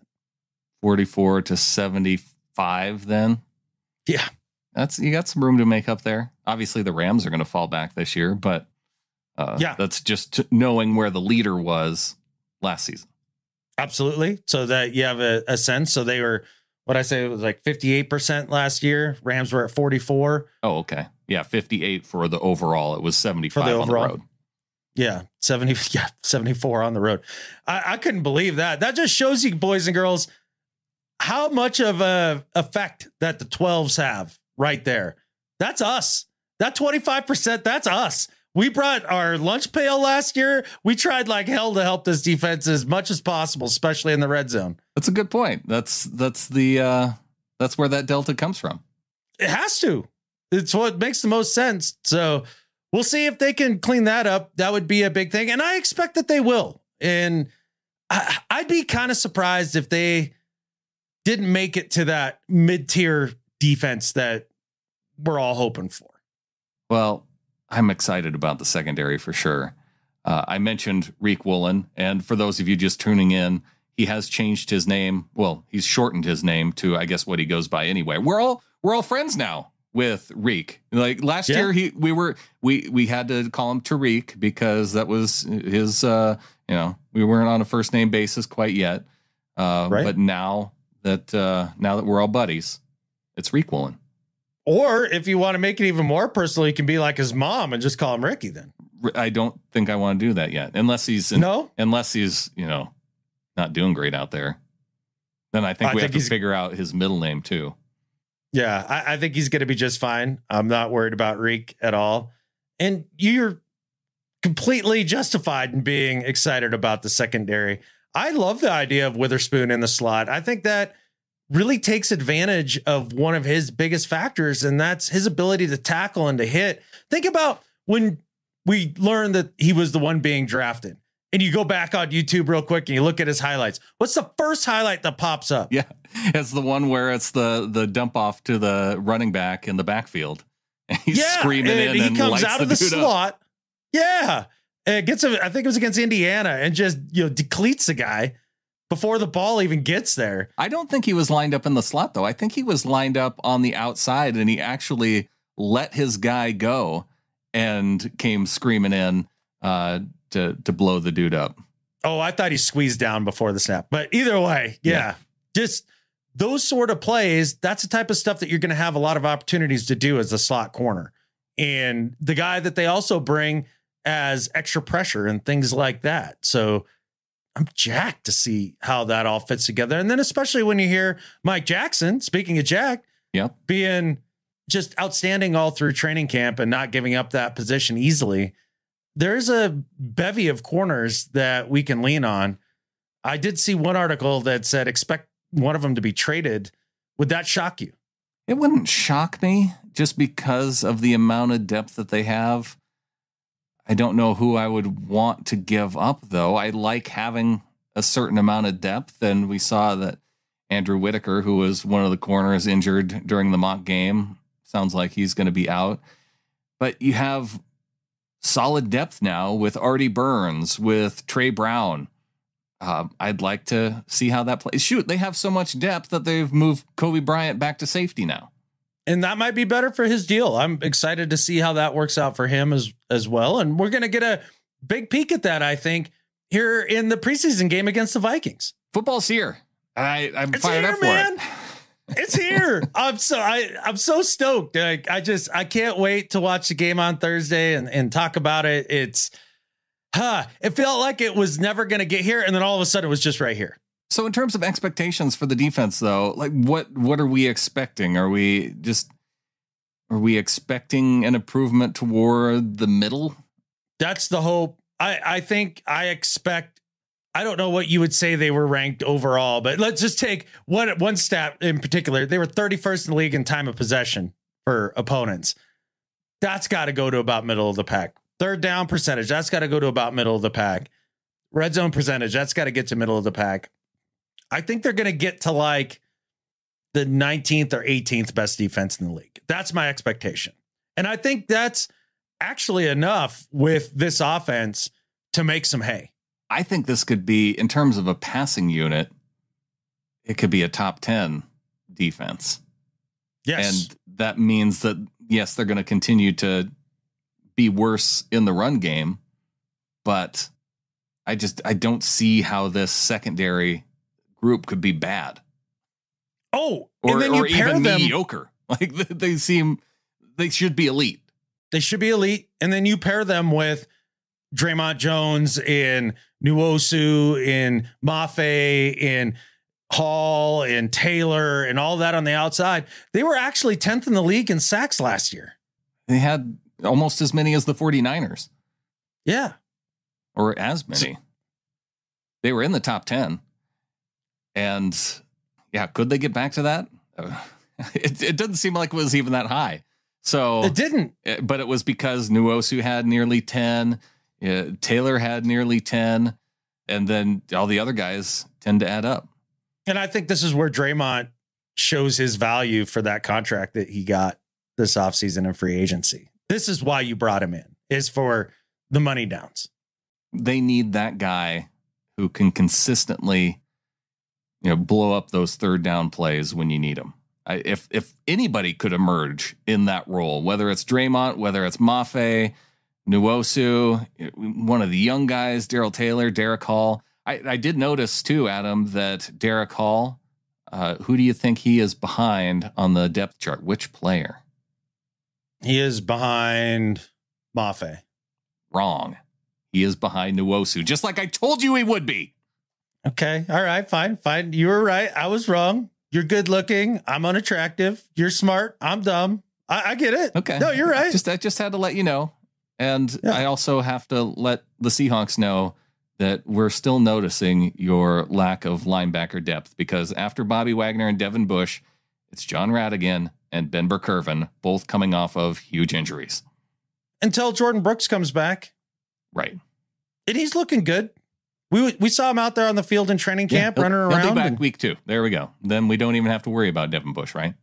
Speaker 1: 44 to 75 then?
Speaker 2: Yeah.
Speaker 1: You got some room to make up there. Obviously, the Rams are going to fall back this year, but that's just knowing where the leader was last season.
Speaker 2: Absolutely. So that you have a sense. So they were, what I say, it was like 58% last year. Rams were at 44.
Speaker 1: Oh, okay. Yeah, 58 for the overall. It was 75 on the road.
Speaker 2: Yeah, 74 on the road. I couldn't believe that. That just shows you, boys and girls, how much of a effect that the 12s have right there. That's us. That 25%, that's us. We brought our lunch pail last year. We tried like hell to help this defense as much as possible, especially in the red zone.
Speaker 1: That's a good point. That's where that delta comes from.
Speaker 2: It has to. It's what makes the most sense. So we'll see if they can clean that up. That would be a big thing. And I expect that they will. And I'd be kind of surprised if they didn't make it to that mid-tier defense that we're all hoping for.
Speaker 1: Well, I'm excited about the secondary for sure. I mentioned Reek Woolen, and for those of you just tuning in, he has changed his name. Well, he's shortened his name to, I guess, what he goes by anyway. We're all friends now with Reek. Like last year, we had to call him Tariq because that was his. We weren't on a first name basis quite yet. Right. But now that we're all buddies, it's Reek Woolen.
Speaker 2: Or if you want to make it even more personal, you can be like his mom and just call him Ricky then.
Speaker 1: I don't think I want to do that yet. Unless he's not doing great out there. Then I think we have to figure out his middle name too.
Speaker 2: Yeah, I think he's going to be just fine. I'm not worried about Reek at all. And you're completely justified in being excited about the secondary. I love the idea of Witherspoon in the slot. I think that really takes advantage of one of his biggest factors, and that's his ability to tackle and to hit. Think about when we learned that he was the one being drafted, and you go back on YouTube real quick and you look at his highlights. What's the first highlight that pops up?
Speaker 1: Yeah, it's the one where it's the dump off to the running back in the backfield. And he's screaming and he comes out of the slot. Up.
Speaker 2: Yeah. It gets him, I think it was against Indiana, and just, decleats the guy before the ball even gets there.
Speaker 1: I don't think he was lined up in the slot, though. I think he was lined up on the outside, and he actually let his guy go and came screaming in to blow the dude up.
Speaker 2: Oh, I thought he squeezed down before the snap. But either way, yeah. Just those sort of plays, that's the type of stuff that you're going to have a lot of opportunities to do as a slot corner. And the guy that they also bring as extra pressure and things like that. So I'm jacked to see how that all fits together. And then especially when you hear Mike Jackson, speaking of Jack, being just outstanding all through training camp and not giving up that position easily. There's a bevy of corners that we can lean on. I did see one article that said, expect one of them to be traded. Would that shock you?
Speaker 1: It wouldn't shock me just because of the amount of depth that they have. I don't know who I would want to give up, though. I like having a certain amount of depth, and we saw that Andrew Whitaker, who was one of the corners, injured during the mock game. Sounds like he's going to be out. But you have solid depth now with Artie Burns, with Trey Brown. I'd like to see how that plays. Shoot, they have so much depth that they've moved Kobe Bryant back to safety now.
Speaker 2: And that might be better for his deal. I'm excited to see how that works out for him as well. And we're going to get a big peek at that, I think, here in the preseason game against the Vikings.
Speaker 1: Football's here. I'm fired up for it.
Speaker 2: It's here. I'm so stoked. I can't wait to watch the game on Thursday and talk about it. It felt like it was never going to get here. And then all of a sudden it was just right here.
Speaker 1: So in terms of expectations for the defense, though, like what are we expecting? Are we expecting an improvement toward the middle?
Speaker 2: That's the hope. I think I expect, I don't know what you would say they were ranked overall, but let's just take one stat in particular. They were 31st in the league in time of possession for opponents. That's got to go to about middle of the pack. Third down percentage, that's got to go to about middle of the pack. red zone percentage, that's got to get to middle of the pack. I think they're going to get to like the 19th or 18th best defense in the league. That's my expectation. And I think that's actually enough with this offense to make some hay.
Speaker 1: I think this could be, in terms of a passing unit, it could be a top 10 defense.
Speaker 2: Yes.
Speaker 1: And that means that, yes, they're going to continue to be worse in the run game, but I don't see how this secondary group could be bad.
Speaker 2: Oh,
Speaker 1: or,
Speaker 2: and then you
Speaker 1: or
Speaker 2: pair
Speaker 1: even
Speaker 2: them,
Speaker 1: mediocre. Like they should be elite.
Speaker 2: They should be elite. And then you pair them with Draymond Jones in Nwosu, in Mafe, in Hall, and Taylor, and all that on the outside. They were actually 10th in the league in sacks last year.
Speaker 1: They had almost as many as the 49ers.
Speaker 2: Yeah.
Speaker 1: Or as many. They were in the top 10. And yeah, could they get back to that? It doesn't seem like it was even that high. So
Speaker 2: it didn't,
Speaker 1: but it was because Nwosu had nearly 10. Taylor had nearly 10. And then all the other guys tend to add up.
Speaker 2: And I think this is where Draymond shows his value for that contract that he got this offseason in free agency. This is why you brought him in, is for the money downs.
Speaker 1: They need that guy who can consistently, blow up those third down plays when you need them. If anybody could emerge in that role, whether it's Draymond, whether it's Mafe, Nwosu, one of the young guys, Darrell Taylor, Derek Hall. I did notice too, Adam, that Derek Hall, who do you think he is behind on the depth chart? Which player?
Speaker 2: He is behind Mafe.
Speaker 1: Wrong. He is behind Nwosu, just like I told you he would be.
Speaker 2: Okay. All right. Fine. You were right. I was wrong. You're good looking. I'm unattractive. You're smart. I'm dumb. I get it.
Speaker 1: Okay.
Speaker 2: No, you're right.
Speaker 1: I just had to let you know. And yeah. I also have to let the Seahawks know that we're still noticing your lack of linebacker depth, because after Bobby Wagner and Devin Bush, it's John Radigan and Ben Burkervin, both coming off of huge injuries.
Speaker 2: Until Jordan Brooks comes back.
Speaker 1: Right.
Speaker 2: And he's looking good. We saw him out there on the field in training camp running around.
Speaker 1: He'll be back week 2. There we go. Then we don't even have to worry about Devin Bush, right?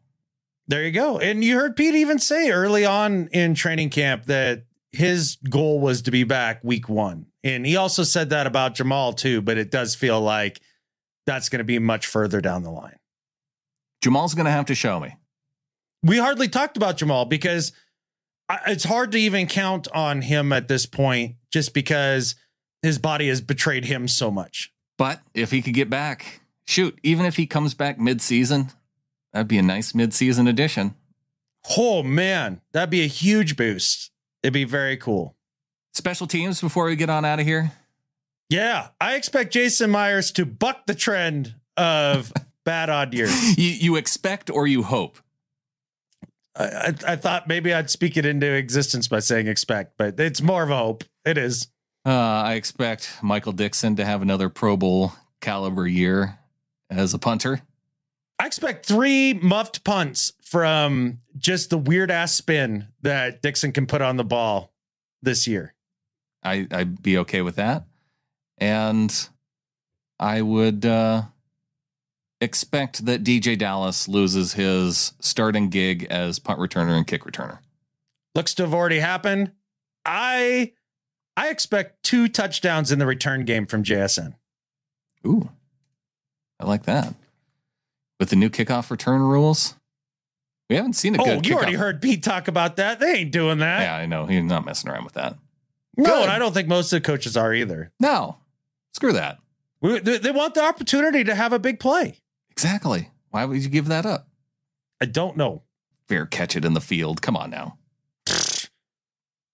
Speaker 2: There you go. And you heard Pete even say early on in training camp that his goal was to be back week 1. And he also said that about Jamal too, but it does feel like that's going to be much further down the line.
Speaker 1: Jamal's going to have to show me.
Speaker 2: We hardly talked about Jamal because it's hard to even count on him at this point, just because his body has betrayed him so much.
Speaker 1: But if he could get back, even if he comes back mid-season, that'd be a nice mid-season addition.
Speaker 2: Oh man, that'd be a huge boost. It'd be very cool.
Speaker 1: Special teams before we get on out of here.
Speaker 2: Yeah, I expect Jason Myers to buck the trend of bad odd years.
Speaker 1: You expect or you hope?
Speaker 2: I thought maybe I'd speak it into existence by saying expect, but it's more of a hope. It is.
Speaker 1: I expect Michael Dixon to have another Pro Bowl caliber year as a punter.
Speaker 2: I expect 3 muffed punts from just the weird ass spin that Dixon can put on the ball this year.
Speaker 1: I'd be okay with that. And I would expect that DJ Dallas loses his starting gig as punt returner and kick returner.
Speaker 2: Looks to have already happened. I expect 2 touchdowns in the return game from JSN.
Speaker 1: Ooh, I like that. With the new kickoff return rules, we haven't seen a good kickoff.
Speaker 2: You already heard Pete talk about that. They ain't doing that.
Speaker 1: Yeah, I know. He's not messing around with that.
Speaker 2: No, good. And I don't think most of the coaches are either.
Speaker 1: No, screw that.
Speaker 2: They want the opportunity to have a big play.
Speaker 1: Exactly. Why would you give that up?
Speaker 2: I don't know.
Speaker 1: Fair catch it in the field. Come on now.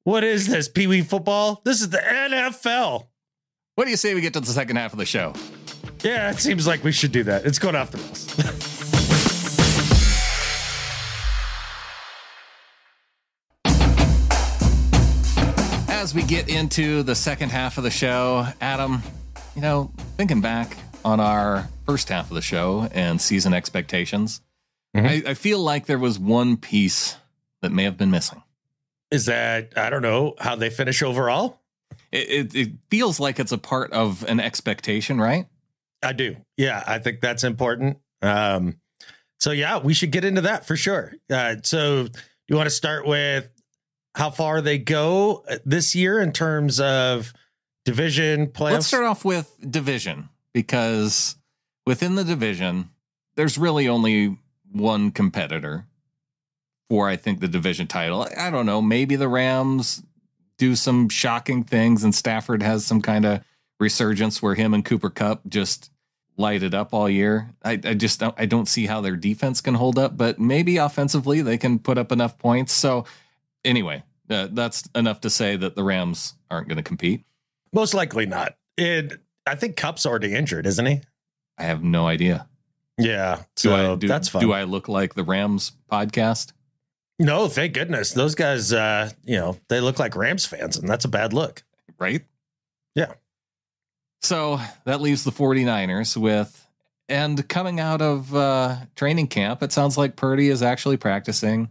Speaker 2: What is this, Pee Wee football? This is the NFL.
Speaker 1: What do you say we get to the second half of the show?
Speaker 2: Yeah, it seems like we should do that. It's going off the rails.
Speaker 1: As we get into the second half of the show, Adam, thinking back on our first half of the show and season expectations, I feel like there was one piece that may have been missing.
Speaker 2: Is that, I don't know, how they finish overall?
Speaker 1: it feels like it's a part of an expectation, right?
Speaker 2: I do. Yeah, I think that's important. So yeah, we should get into that for sure. So you want to start with how far they go this year in terms of division playoffs?
Speaker 1: Let's start off with division, because within the division, there's really only one competitor for, I think, the division title. I don't know. Maybe the Rams do some shocking things and Stafford has some kind of resurgence where him and Cooper Kupp just light it up all year. I don't see how their defense can hold up, but maybe offensively they can put up enough points. So anyway, that's enough to say that the Rams aren't going to compete.
Speaker 2: Most likely not. I think Kupp's already injured, isn't he?
Speaker 1: I have no idea.
Speaker 2: Yeah. So that's fun.
Speaker 1: Do I look like the Rams podcast?
Speaker 2: No, thank goodness. Those guys, they look like Rams fans, and that's a bad look.
Speaker 1: Right?
Speaker 2: Yeah.
Speaker 1: So that leaves the 49ers and coming out of training camp, it sounds like Purdy is actually practicing.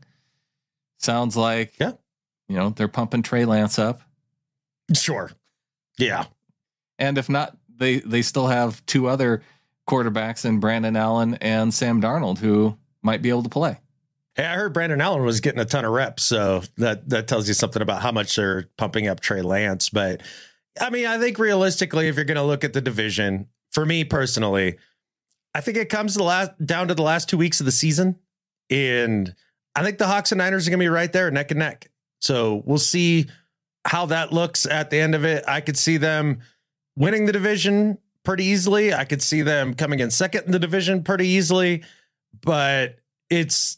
Speaker 1: Sounds like, they're pumping Trey Lance up.
Speaker 2: Sure. Yeah.
Speaker 1: And if not, they still have two other quarterbacks in Brandon Allen and Sam Darnold who might be able to play.
Speaker 2: Hey, I heard Brandon Allen was getting a ton of reps, so that tells you something about how much they're pumping up Trey Lance. But I mean, I think realistically, if you're going to look at the division, for me personally, I think it comes down to the last 2 weeks of the season. And I think the Hawks and Niners are going to be right there neck and neck. So we'll see how that looks at the end of it. I could see them winning the division pretty easily. I could see them coming in second in the division pretty easily. But if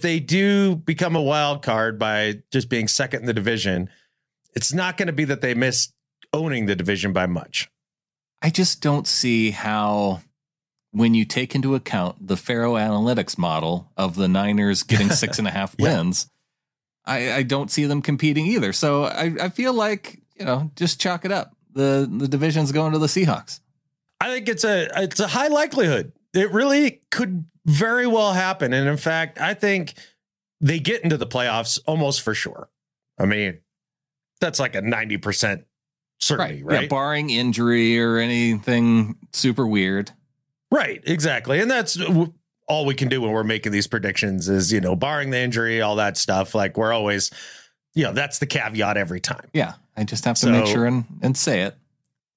Speaker 2: they do become a wild card by just being second in the division, it's not going to be that they miss owning the division by much.
Speaker 1: I just don't see how, when you take into account the Faro Analytics model of the Niners getting 6.5 wins, I don't see them competing either. So I feel like, just chalk it up. The division's going to the Seahawks.
Speaker 2: I think it's a high likelihood. It really could very well happen. And in fact, I think they get into the playoffs almost for sure. I mean, that's like a 90% certainty, right?
Speaker 1: Yeah, barring injury or anything super weird.
Speaker 2: Right, exactly. And that's all we can do when we're making these predictions is, barring the injury, all that stuff. Like we're always, that's the caveat every time.
Speaker 1: Yeah, I just have to make sure and say it.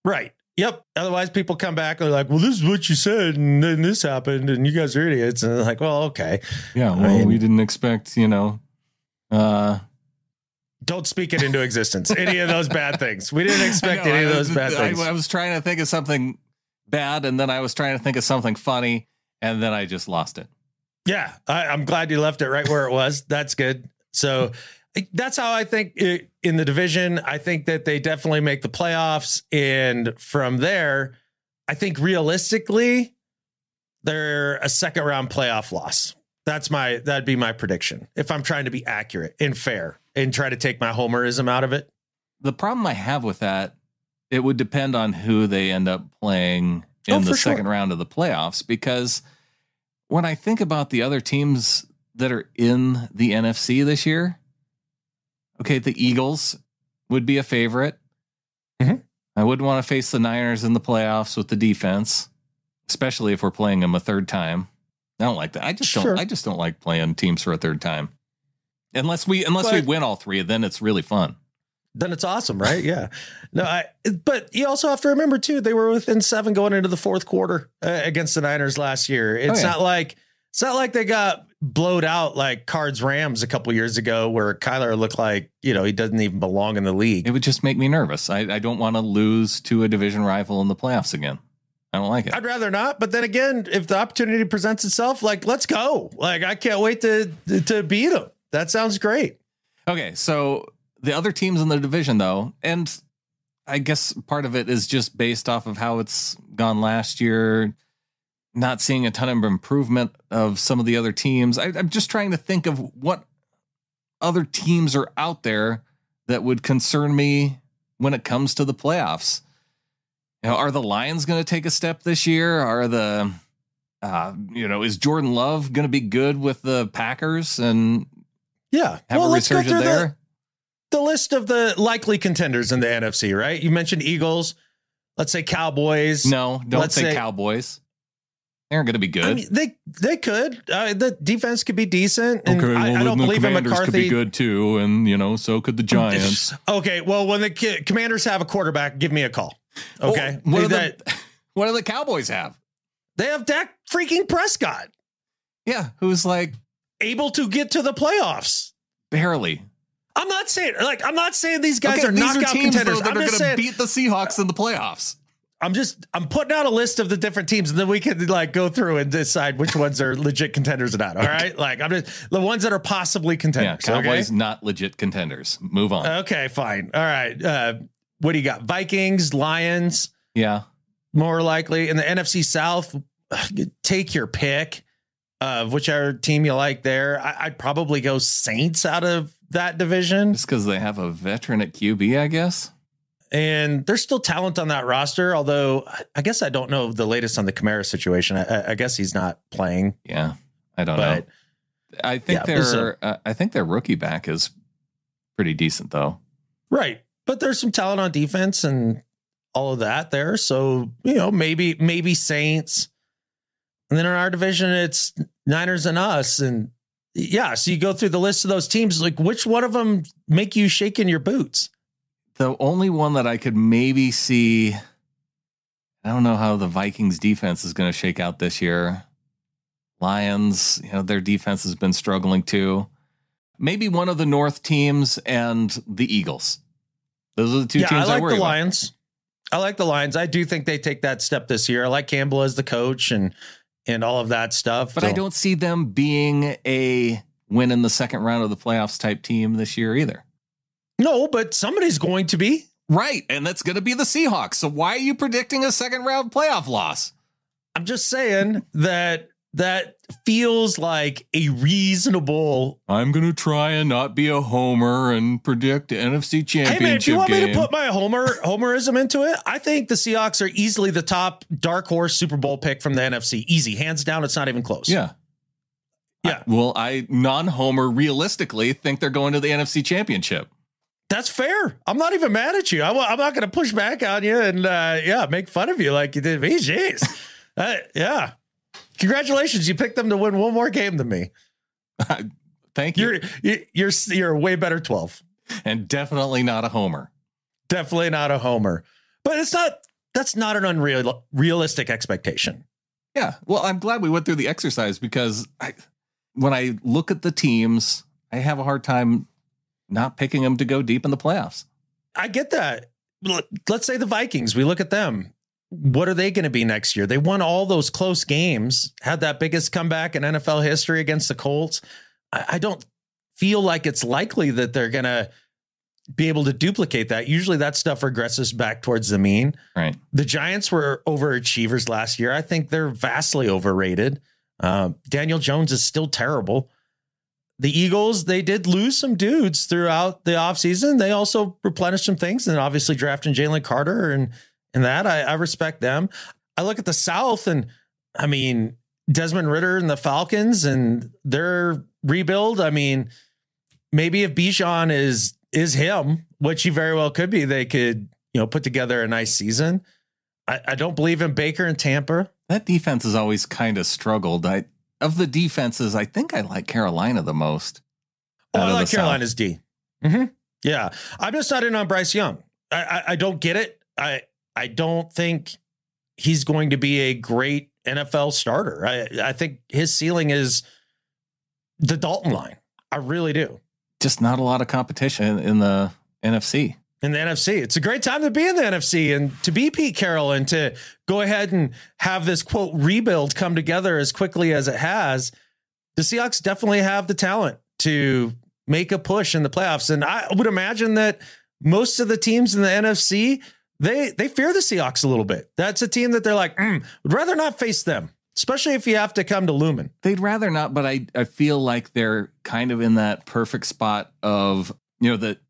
Speaker 2: Right. Yep. Otherwise, people come back and they're like, well, this is what you said, and then this happened, and you guys are idiots. And they're like, well, okay.
Speaker 1: Yeah, well, we didn't expect,
Speaker 2: don't speak it into existence. Any of those bad things. We didn't expect any of those bad things.
Speaker 1: I was trying to think of something bad, and then I was trying to think of something funny, and then I just lost it.
Speaker 2: Yeah, I'm glad you left it right where it was. That's good. So that's how I think in the division. I think that they definitely make the playoffs. And from there, I think realistically, they're a second round playoff loss. That'd be my prediction. If I'm trying to be accurate and fair and try to take my homerism out of it.
Speaker 1: The problem I have with that, it would depend on who they end up playing in the second round of the playoffs, because when I think about the other teams that are in the NFC this year, okay, the Eagles would be a favorite.
Speaker 2: Mm-hmm.
Speaker 1: I wouldn't want to face the Niners in the playoffs with the defense, especially if we're playing them a third time. I don't like that. I just don't like playing teams for a third time. Unless we win all three, then it's really fun.
Speaker 2: Then it's awesome, right? Yeah. No, but you also have to remember too, they were within 7 going into the fourth quarter against the Niners last year. It's not like they got blowed out like Cards Rams a couple years ago, where Kyler looked like, he doesn't even belong in the league.
Speaker 1: It would just make me nervous. I don't want to lose to a division rival in the playoffs again. I don't like it.
Speaker 2: I'd rather not. But then again, if the opportunity presents itself, like, let's go. Like, I can't wait to beat them. That sounds great.
Speaker 1: Okay. So the other teams in the division though, and I guess part of it is just based off of how it's gone last year, not seeing a ton of improvement of some of the other teams. I'm just trying to think of what other teams are out there that would concern me when it comes to the playoffs. Are the Lions going to take a step this year? Are the, is Jordan Love going to be good with the Packers and have a resurgence there?
Speaker 2: the list of the likely contenders in the NFC, right? You mentioned Eagles. Let's say Cowboys.
Speaker 1: No, don't say Cowboys. They're going to be good.
Speaker 2: I mean, they could. The defense could be decent. And
Speaker 1: okay, well,
Speaker 2: I don't believe in McCarthy.
Speaker 1: Could be good too, and so could the Giants.
Speaker 2: Okay, well, when the Commanders have a quarterback, give me a call. Okay,
Speaker 1: what do the Cowboys have?
Speaker 2: They have Dak freaking Prescott.
Speaker 1: Yeah, who's like
Speaker 2: able to get to the playoffs
Speaker 1: barely.
Speaker 2: I'm not saying these guys are knockout contenders.
Speaker 1: That are going to beat the Seahawks in the playoffs.
Speaker 2: I'm putting out a list of the different teams, and then we can go through and decide which ones are legit contenders or not. All right. I'm just the ones that are possibly contenders.
Speaker 1: Yeah, Cowboys, not legit contenders. Move on.
Speaker 2: Okay, fine. All right. What do you got? Vikings, Lions.
Speaker 1: Yeah.
Speaker 2: More likely in the NFC South, take your pick of whichever team you like there. I'd probably go Saints out of that division.
Speaker 1: Just because they have a veteran at QB, I guess.
Speaker 2: And there's still talent on that roster, although I guess I don't know the latest on the Kamara situation. I guess he's not playing.
Speaker 1: Yeah, I don't know. I think I think their rookie back is pretty decent, though.
Speaker 2: Right, but there's some talent on defense and all of that there. So maybe Saints, and then in our division it's Niners and us, and so you go through the list of those teams. Like, which one of them make you shake in your boots?
Speaker 1: The only one that I could maybe see, I don't know how the Vikings defense is going to shake out this year. Lions, their defense has been struggling too. Maybe one of the North teams and the Eagles. Those are the two teams I worry about.
Speaker 2: Lions. I like the Lions. I do think they take that step this year. I like Campbell as the coach and all of that stuff.
Speaker 1: But I don't see them being a win in the second round of the playoffs type team this year either.
Speaker 2: No, but somebody's going to be.
Speaker 1: Right, and that's going to be the Seahawks. So why are you predicting a second round playoff loss?
Speaker 2: I'm just saying that feels like a reasonable.
Speaker 1: I'm going to try and not be a homer and predict the NFC Championship game. Hey man, do you want me
Speaker 2: to put my homerism into it? I think the Seahawks are easily the top dark horse Super Bowl pick from the NFC. Easy, hands down. It's not even close.
Speaker 1: Yeah. I non-homer realistically think they're going to the NFC Championship.
Speaker 2: That's fair. I'm not even mad at you. I'm not going to push back on you and make fun of you like you did me. Jeez. Yeah. Congratulations. You picked them to win one more game than me.
Speaker 1: Thank you.
Speaker 2: You're a way better 12.
Speaker 1: And definitely not a homer.
Speaker 2: Definitely not a homer. But that's not an unrealistic expectation.
Speaker 1: Yeah. Well, I'm glad we went through the exercise because when I look at the teams, I have a hard time not picking them to go deep in the playoffs.
Speaker 2: I get that. Let's say the Vikings, we look at them. What are they going to be next year? They won all those close games, had that biggest comeback in NFL history against the Colts. I don't feel like it's likely that they're going to be able to duplicate that. Usually that stuff regresses back towards the mean.
Speaker 1: Right.
Speaker 2: The Giants were overachievers last year. I think they're vastly overrated. Daniel Jones is still terrible. The Eagles, they did lose some dudes throughout the offseason. They also replenished some things and obviously drafting Jalen Carter and that I respect them. I look at the South and I mean, Desmond Ridder and the Falcons and their rebuild. I mean, maybe if Bijan is him, which he very well could be, they could, put together a nice season. I don't believe in Baker and Tampa.
Speaker 1: That defense has always kind of struggled. Of the defenses, I think I like Carolina the most.
Speaker 2: Oh, I like Carolina's D. Mm-hmm. Yeah. I'm just not in on Bryce Young. I don't get it. I don't think he's going to be a great NFL starter. I think his ceiling is the Dalton line. I really do.
Speaker 1: Just not a lot of competition in the NFC.
Speaker 2: In the NFC. It's a great time to be in the NFC and to be Pete Carroll and to go ahead and have this quote rebuild come together as quickly as it has. The Seahawks definitely have the talent to make a push in the playoffs. And I would imagine that most of the teams in the NFC, they fear the Seahawks a little bit. That's a team that they're like, would rather not face them, especially if you have to come to Lumen.
Speaker 1: They'd rather not, but I feel like they're kind of in that perfect spot of, that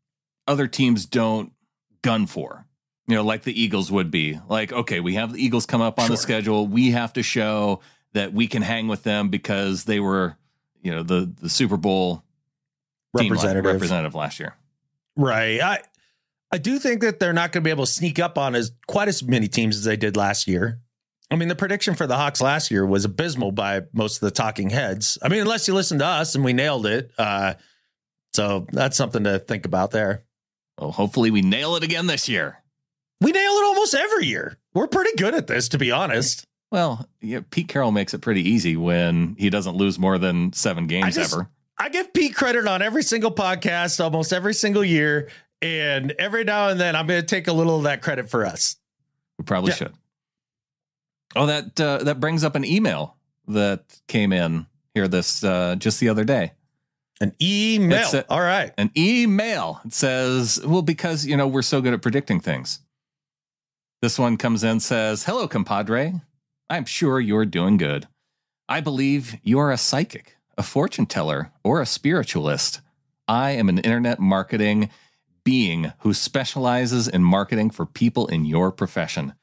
Speaker 1: other teams don't gun for, like the Eagles would be like, okay, we have the Eagles come up on the schedule. We have to show that we can hang with them because they were, the Super Bowl representative last year.
Speaker 2: Right. I do think that they're not going to be able to sneak up on quite as many teams as they did last year. I mean, the prediction for the Hawks last year was abysmal by most of the talking heads. I mean, unless you listen to us and we nailed it. So that's something to think about there.
Speaker 1: Well, hopefully we nail it again this year.
Speaker 2: We nail it almost every year. We're pretty good at this, to be honest.
Speaker 1: Well, yeah, Pete Carroll makes it pretty easy when he doesn't lose more than 7 games ever.
Speaker 2: I give Pete credit on every single podcast, almost every single year. And every now and then I'm going to take a little of that credit for us.
Speaker 1: We probably should. Oh, that brings up an email that came in here just the other day.
Speaker 2: An email. All right.
Speaker 1: An email. It says, well, because, we're so good at predicting things. This one comes in, says, hello, compadre. I'm sure you're doing good. I believe you are a psychic, a fortune teller, or a spiritualist. I am an internet marketing being who specializes in marketing for people in your profession.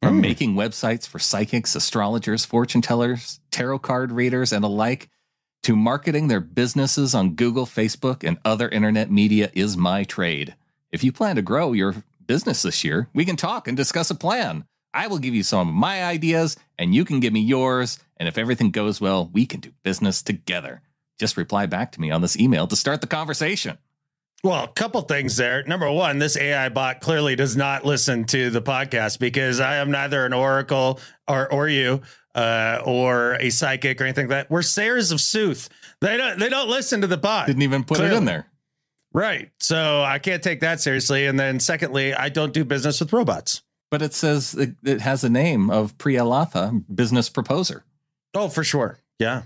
Speaker 1: From making websites for psychics, astrologers, fortune tellers, tarot card readers, and alike, to marketing their businesses on Google, Facebook, and other internet media is my trade. If you plan to grow your business this year, we can talk and discuss a plan. I will give you some of my ideas, and you can give me yours. And if everything goes well, we can do business together. Just reply back to me on this email to start the conversation.
Speaker 2: Well, a couple things there. Number one, this AI bot clearly does not listen to the podcast because I am neither an oracle or you or a psychic or anything like that. We're sayers of sooth. They don't listen to the bot.
Speaker 1: Didn't even put it in there.
Speaker 2: Right. So I can't take that seriously. And then secondly, I don't do business with robots.
Speaker 1: But it says it has a name of Priyalatha, business proposer.
Speaker 2: Oh, for sure. Yeah.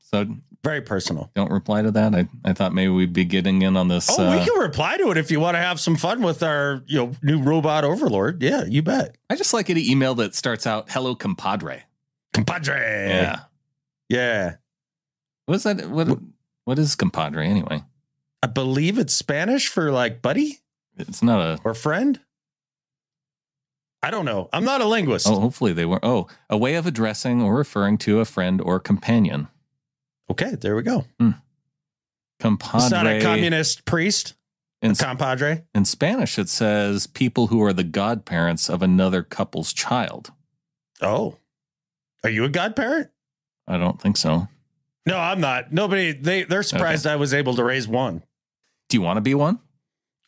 Speaker 1: So
Speaker 2: very personal.
Speaker 1: Don't reply to that. I thought maybe we'd be getting in on this.
Speaker 2: Oh, we can reply to it if you want to have some fun with our new robot overlord. Yeah, you bet.
Speaker 1: I just like any email that starts out, hello, compadre.
Speaker 2: Compadre.
Speaker 1: Yeah.
Speaker 2: Yeah.
Speaker 1: What is that? What is compadre anyway?
Speaker 2: I believe it's Spanish for like buddy.
Speaker 1: It's not
Speaker 2: or friend. I don't know. I'm not a linguist.
Speaker 1: Oh, hopefully they were. Oh, a way of addressing or referring to a friend or companion.
Speaker 2: Okay, there we go.
Speaker 1: Compadre.
Speaker 2: It's not a communist priest. Compadre.
Speaker 1: In Spanish, it says people who are the godparents of another couple's child.
Speaker 2: Oh, are you a godparent?
Speaker 1: I don't think so.
Speaker 2: No, I'm not. Nobody. They're surprised I was able to raise one.
Speaker 1: Do you want to be one?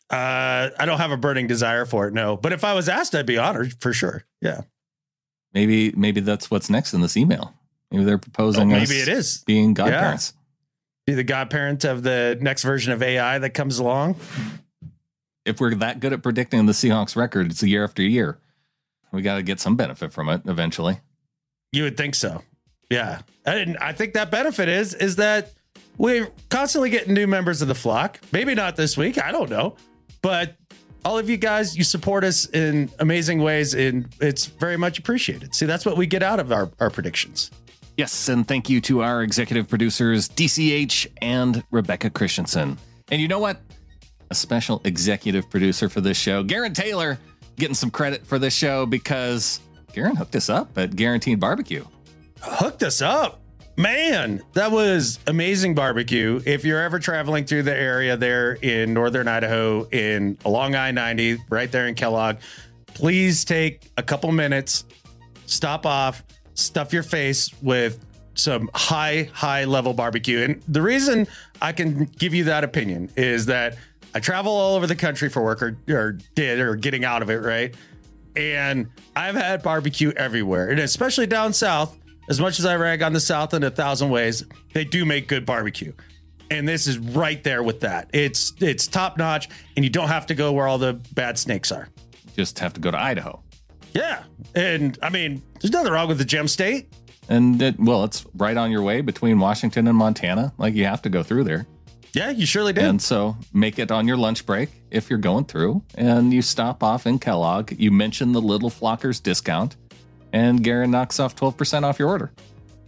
Speaker 2: I don't have a burning desire for it. No, but if I was asked, I'd be honored for sure. Yeah.
Speaker 1: Maybe that's what's next in this email. Maybe they're proposing.
Speaker 2: Maybe it is
Speaker 1: being godparents.
Speaker 2: Yeah. Be the godparent of the next version of AI that comes along.
Speaker 1: If we're that good at predicting the Seahawks record, it's year after year. We got to get some benefit from it eventually.
Speaker 2: You would think so. Yeah. I think that benefit is that we're constantly getting new members of the flock. Maybe not this week. I don't know. But all of you guys, you support us in amazing ways, and it's very much appreciated. See, that's what we get out of our predictions.
Speaker 1: Yes, and thank you to our executive producers, DCH and Rebecca Christensen. And you know what? A special executive producer for this show, Garen Taylor, getting some credit for this show because Garen hooked us up at Guaranteed Barbecue.
Speaker 2: Hooked us up? Man, that was amazing barbecue. If you're ever traveling through the area there in northern Idaho, along I-90, right there in Kellogg, please take a couple minutes, stop off, stuff your face with some high level barbecue. And the reason I can give you that opinion is that I travel all over the country for work or getting out of it, right? And I've had barbecue everywhere, and especially down south. As much as I rag on the South in 1,000 ways, they do make good barbecue. And this is right there with that. It's top notch, and you don't have to go where all the bad snakes are.
Speaker 1: Just have to go to Idaho.
Speaker 2: Yeah. And I mean, there's nothing wrong with the Gem State.
Speaker 1: And it's right on your way between Washington and Montana. Like, you have to go through there.
Speaker 2: Yeah, you surely do.
Speaker 1: And so make it on your lunch break if you're going through, and you stop off in Kellogg. You mention the Little Flockers discount, and Garen knocks off 12% off your order.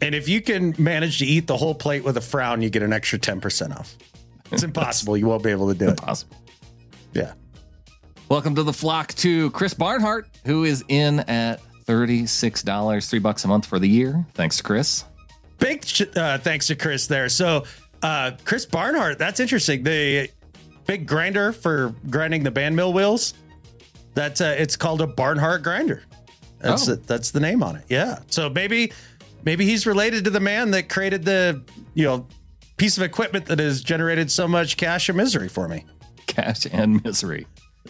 Speaker 2: And if you can manage to eat the whole plate with a frown, you get an extra 10% off. It's impossible. You won't be able to do it.
Speaker 1: Impossible.
Speaker 2: Yeah.
Speaker 1: Welcome to the flock to Chris Barnhart, who is in at $36, $3 a month for the year. Thanks to Chris.
Speaker 2: Big thanks to Chris there. So Chris Barnhart, that's interesting. big grinder for grinding the band mill wheels. That's it's called a Barnhart grinder. That's the name on it. Yeah. So maybe he's related to the man that created the, piece of equipment that has generated so much cash and misery for me.
Speaker 1: Cash and misery.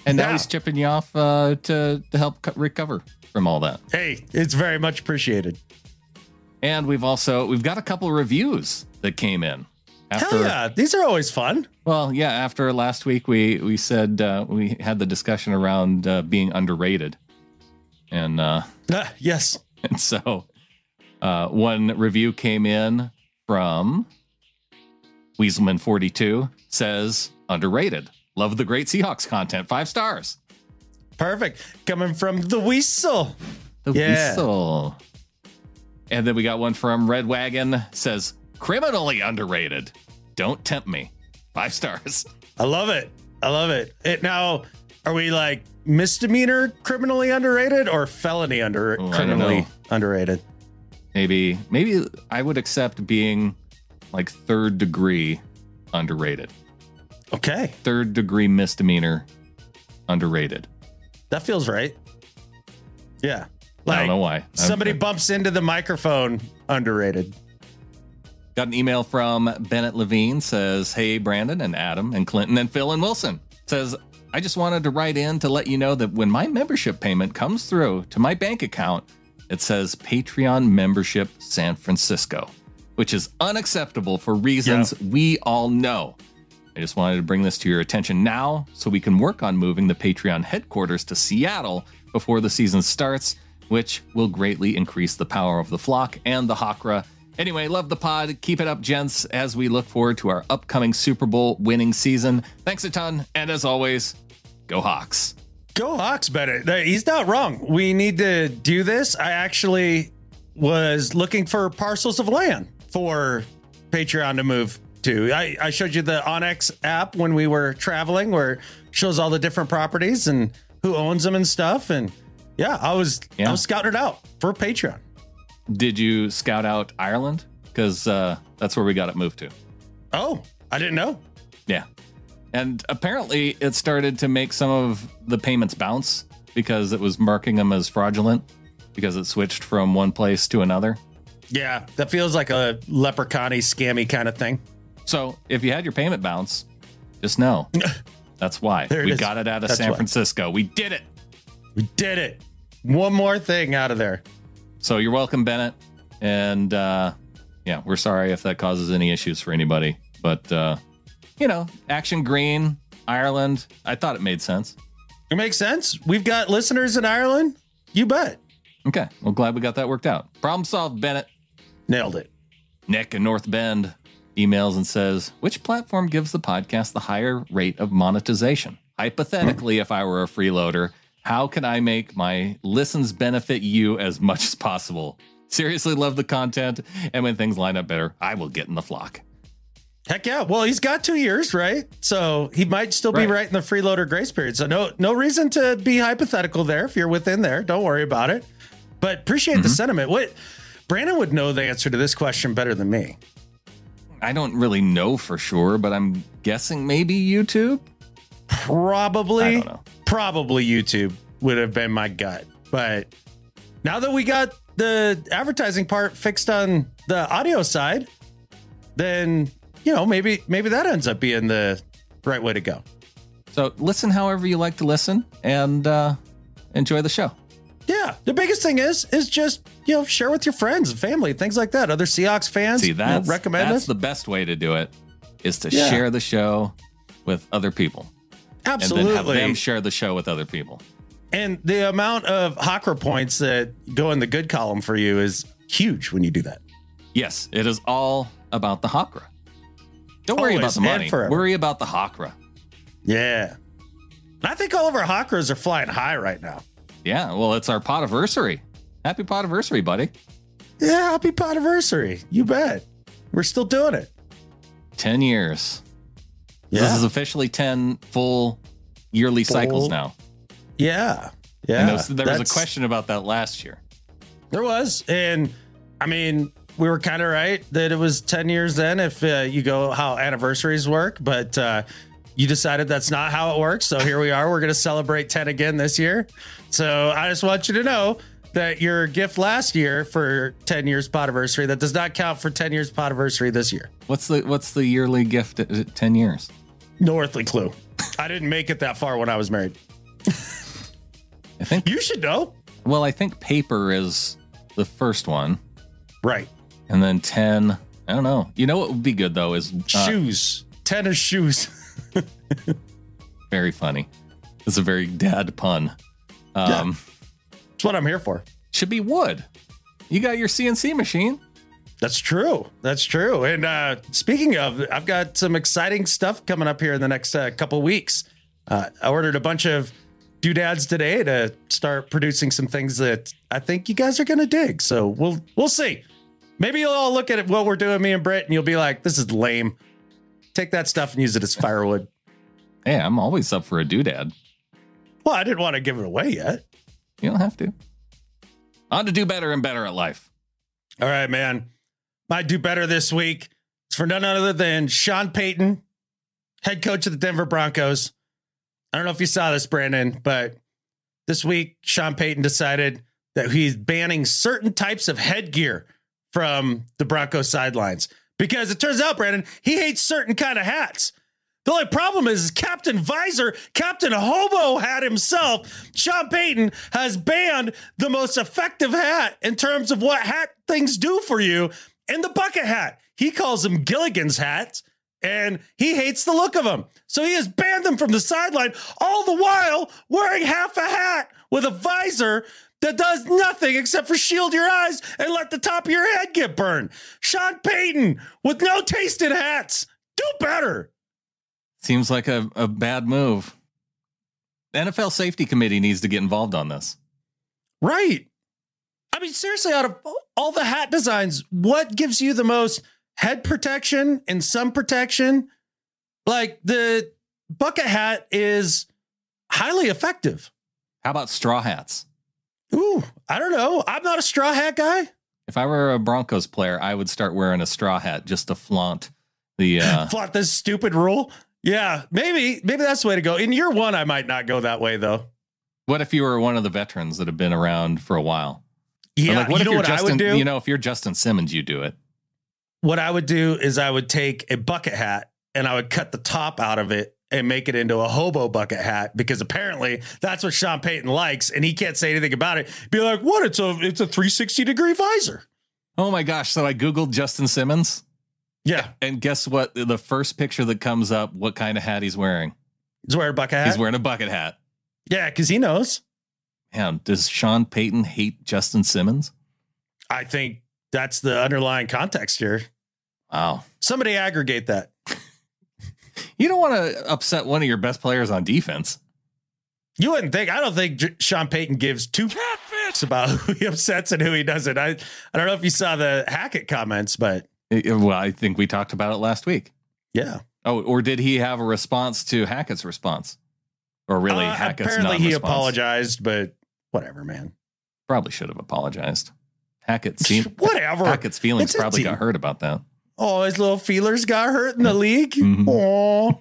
Speaker 1: And now he's chipping you off to help recover from all that.
Speaker 2: Hey, it's very much appreciated.
Speaker 1: And we've got a couple of reviews that came in.
Speaker 2: Hell yeah, these are always fun.
Speaker 1: Well, yeah, after last week, we said we had the discussion around being underrated. And
Speaker 2: yes.
Speaker 1: And so one review came in from Weaselman42, says, underrated. Love the great Seahawks content. 5 stars.
Speaker 2: Perfect. Coming from the Weasel.
Speaker 1: Weasel. And then we got one from Red Wagon, says, criminally underrated. Don't tempt me. 5 stars.
Speaker 2: I love it. Now, are we like misdemeanor criminally underrated or felony criminally underrated?
Speaker 1: Maybe I would accept being like 3rd degree underrated.
Speaker 2: Okay.
Speaker 1: 3rd degree misdemeanor underrated.
Speaker 2: That feels right. Yeah.
Speaker 1: I don't know why.
Speaker 2: Somebody bumps into the microphone, underrated.
Speaker 1: Got an email from Bennett Levine, says, hey, Brandon and Adam and Clinton and Phil and Wilson. Says, I just wanted to write in to let you know that when my membership payment comes through to my bank account, it says Patreon membership San Francisco, which is unacceptable for reasons we all know. I just wanted to bring this to your attention now so we can work on moving the Patreon headquarters to Seattle before the season starts, which will greatly increase the power of the flock and the Hakra. Anyway, love the pod. Keep it up, gents, as we look forward to our upcoming Super Bowl winning season. Thanks a ton. And as always, go Hawks.
Speaker 2: Go Hawks, Bennett. He's not wrong. We need to do this. I actually was looking for parcels of land for Patreon to move to. I showed you the Onyx app when we were traveling, where it shows all the different properties and who owns them and stuff. And I was scouting it out for Patreon.
Speaker 1: Did you scout out Ireland? Because that's where we got it moved to.
Speaker 2: Oh, I didn't know.
Speaker 1: Yeah. And apparently it started to make some of the payments bounce because it was marking them as fraudulent because it switched from one place to another.
Speaker 2: Yeah, that feels like a leprechaun-y, scammy kind of thing.
Speaker 1: So if you had your payment bounce, just know that's why. We got it out of San Francisco. We did it.
Speaker 2: We did it. One more thing out of there.
Speaker 1: So you're welcome, Bennett. And we're sorry if that causes any issues for anybody. But, Action Green, Ireland, I thought it made sense.
Speaker 2: It makes sense. We've got listeners in Ireland. You bet.
Speaker 1: Okay. Well, glad we got that worked out. Problem solved, Bennett.
Speaker 2: Nailed it.
Speaker 1: Nick in North Bend emails and says, which platform gives the podcast the higher rate of monetization? Hypothetically, if I were a freeloader, how can I make my listens benefit you as much as possible? Seriously love the content, and when things line up better, I will get in the flock.
Speaker 2: Heck yeah. Well, he's got 2 years, right? So he might still be right in the freeloader grace period. So no reason to be hypothetical there if you're within there. Don't worry about it. But appreciate the sentiment. What Brandon would know the answer to this question better than me.
Speaker 1: I don't really know for sure, but I'm guessing maybe YouTube?
Speaker 2: Probably.
Speaker 1: I don't know.
Speaker 2: Probably YouTube would have been my gut. But now that we got the advertising part fixed on the audio side, then, maybe that ends up being the right way to go.
Speaker 1: So listen however you like to listen and enjoy the show.
Speaker 2: Yeah. The biggest thing is just, share with your friends and family, things like that. Other Seahawks fans.
Speaker 1: See,
Speaker 2: recommend
Speaker 1: that's
Speaker 2: it.
Speaker 1: the best way to do it, is to share the show with other people.
Speaker 2: Absolutely.
Speaker 1: And then have them share the show with other people.
Speaker 2: And the amount of Hakra points that go in the good column for you is huge when you do that.
Speaker 1: Yes, it is all about the Hakra. Don't worry about the money. Worry about the Hakra.
Speaker 2: Yeah. I think all of our Hakras are flying high right now.
Speaker 1: Yeah, well, it's our podiversary. Happy podiversary, buddy.
Speaker 2: Yeah, happy podiversary. You bet. We're still doing it.
Speaker 1: 10 years.
Speaker 2: Yeah.
Speaker 1: This is officially 10 full yearly cycles now.
Speaker 2: Yeah.
Speaker 1: Yeah. And there was a question about that last year.
Speaker 2: There was. And I mean, we were kind of right that it was 10 years then if you go how anniversaries work. But you decided that's not how it works. So here we are. We're going to celebrate 10 again this year. So I just want you to know that your gift last year for 10 years podiversary, that does not count for 10 years podiversary this year.
Speaker 1: What's the yearly gift at 10 years?
Speaker 2: No earthly clue. I didn't make it that far when I was married.
Speaker 1: I think
Speaker 2: you should know.
Speaker 1: Well, I think paper is the first one.
Speaker 2: Right.
Speaker 1: And then 10, I don't know. You know what would be good though is
Speaker 2: shoes. 10 is shoes.
Speaker 1: Very funny. It's a very dad pun.
Speaker 2: Yeah. That's what I'm here for.
Speaker 1: Should be wood. You got your CNC machine.
Speaker 2: That's true. That's true. And speaking of, I've got some exciting stuff coming up here in the next couple weeks. I ordered a bunch of doodads today to start producing some things that I think you guys are going to dig. So we'll see. Maybe you'll all look at what we're doing, me and Britt, and you'll be like, this is lame. Take that stuff and use it as firewood.
Speaker 1: Hey, I'm always up for a doodad.
Speaker 2: Well, I didn't want to give it away yet.
Speaker 1: You don't have to. On to do better and better at life.
Speaker 2: All right, man. My do better this week is for none other than Sean Payton, head coach of the Denver Broncos. I don't know if you saw this, Brandon, but this week, Sean Payton decided that he's banning certain types of headgear from the Broncos sidelines because it turns out, Brandon, he hates certain kind of hats. The only problem is Captain Visor, Captain Hobo hat himself, Sean Payton, has banned the most effective hat in terms of what hat things do for you, and the bucket hat. He calls them Gilligan's hats, and he hates the look of them. So he has banned them from the sideline, all the while wearing half a hat with a visor that does nothing except for shield your eyes and let the top of your head get burned. Sean Payton, with no taste in hats, do better.
Speaker 1: Seems like a bad move. The NFL Safety Committee needs to get involved on this.
Speaker 2: Right. I mean, seriously, out of all the hat designs, what gives you the most head protection and sun protection? Like the bucket hat is highly effective.
Speaker 1: How about straw hats?
Speaker 2: Ooh, I don't know. I'm not a straw hat guy.
Speaker 1: If I were a Broncos player, I would start wearing a straw hat just to flaunt the
Speaker 2: flaunt this stupid rule. Yeah, maybe that's the way to go. In year one, I might not go that way though.
Speaker 1: What if you were one of the veterans that have been around for a while?
Speaker 2: Yeah,
Speaker 1: like, what if you're
Speaker 2: Justin, I would do?
Speaker 1: You know, if you're Justin Simmons, you do it.
Speaker 2: What I would do is I would take a bucket hat and I would cut the top out of it and make it into a hobo bucket hat because apparently that's what Sean Payton likes and he can't say anything about it. Be like, what? It's a 360-degree visor.
Speaker 1: Oh my gosh! So I googled Justin Simmons.
Speaker 2: Yeah,
Speaker 1: and guess what? The first picture that comes up, what kind of hat he's wearing?
Speaker 2: He's wearing a bucket hat.
Speaker 1: He's wearing a bucket hat.
Speaker 2: Yeah, because he knows.
Speaker 1: Man, does Sean Payton hate Justin Simmons?
Speaker 2: I think that's the underlying context here.
Speaker 1: Wow.
Speaker 2: Somebody aggregate that.
Speaker 1: You don't want to upset one of your best players on defense.
Speaker 2: You wouldn't think. I don't think Sean Payton gives two catfish about who he upsets and who he doesn't. I don't know if you saw the Hackett comments, but.
Speaker 1: Well, I think we talked about it last week.
Speaker 2: Yeah.
Speaker 1: Oh, or did he have a response to Hackett's response? Or really, Hackett's
Speaker 2: apparently
Speaker 1: non-response?
Speaker 2: He apologized, but whatever, man.
Speaker 1: Probably should have apologized. Hackett's feelings probably got hurt about that.
Speaker 2: Oh, his little feelers got hurt in the league. Mm-hmm. Oh,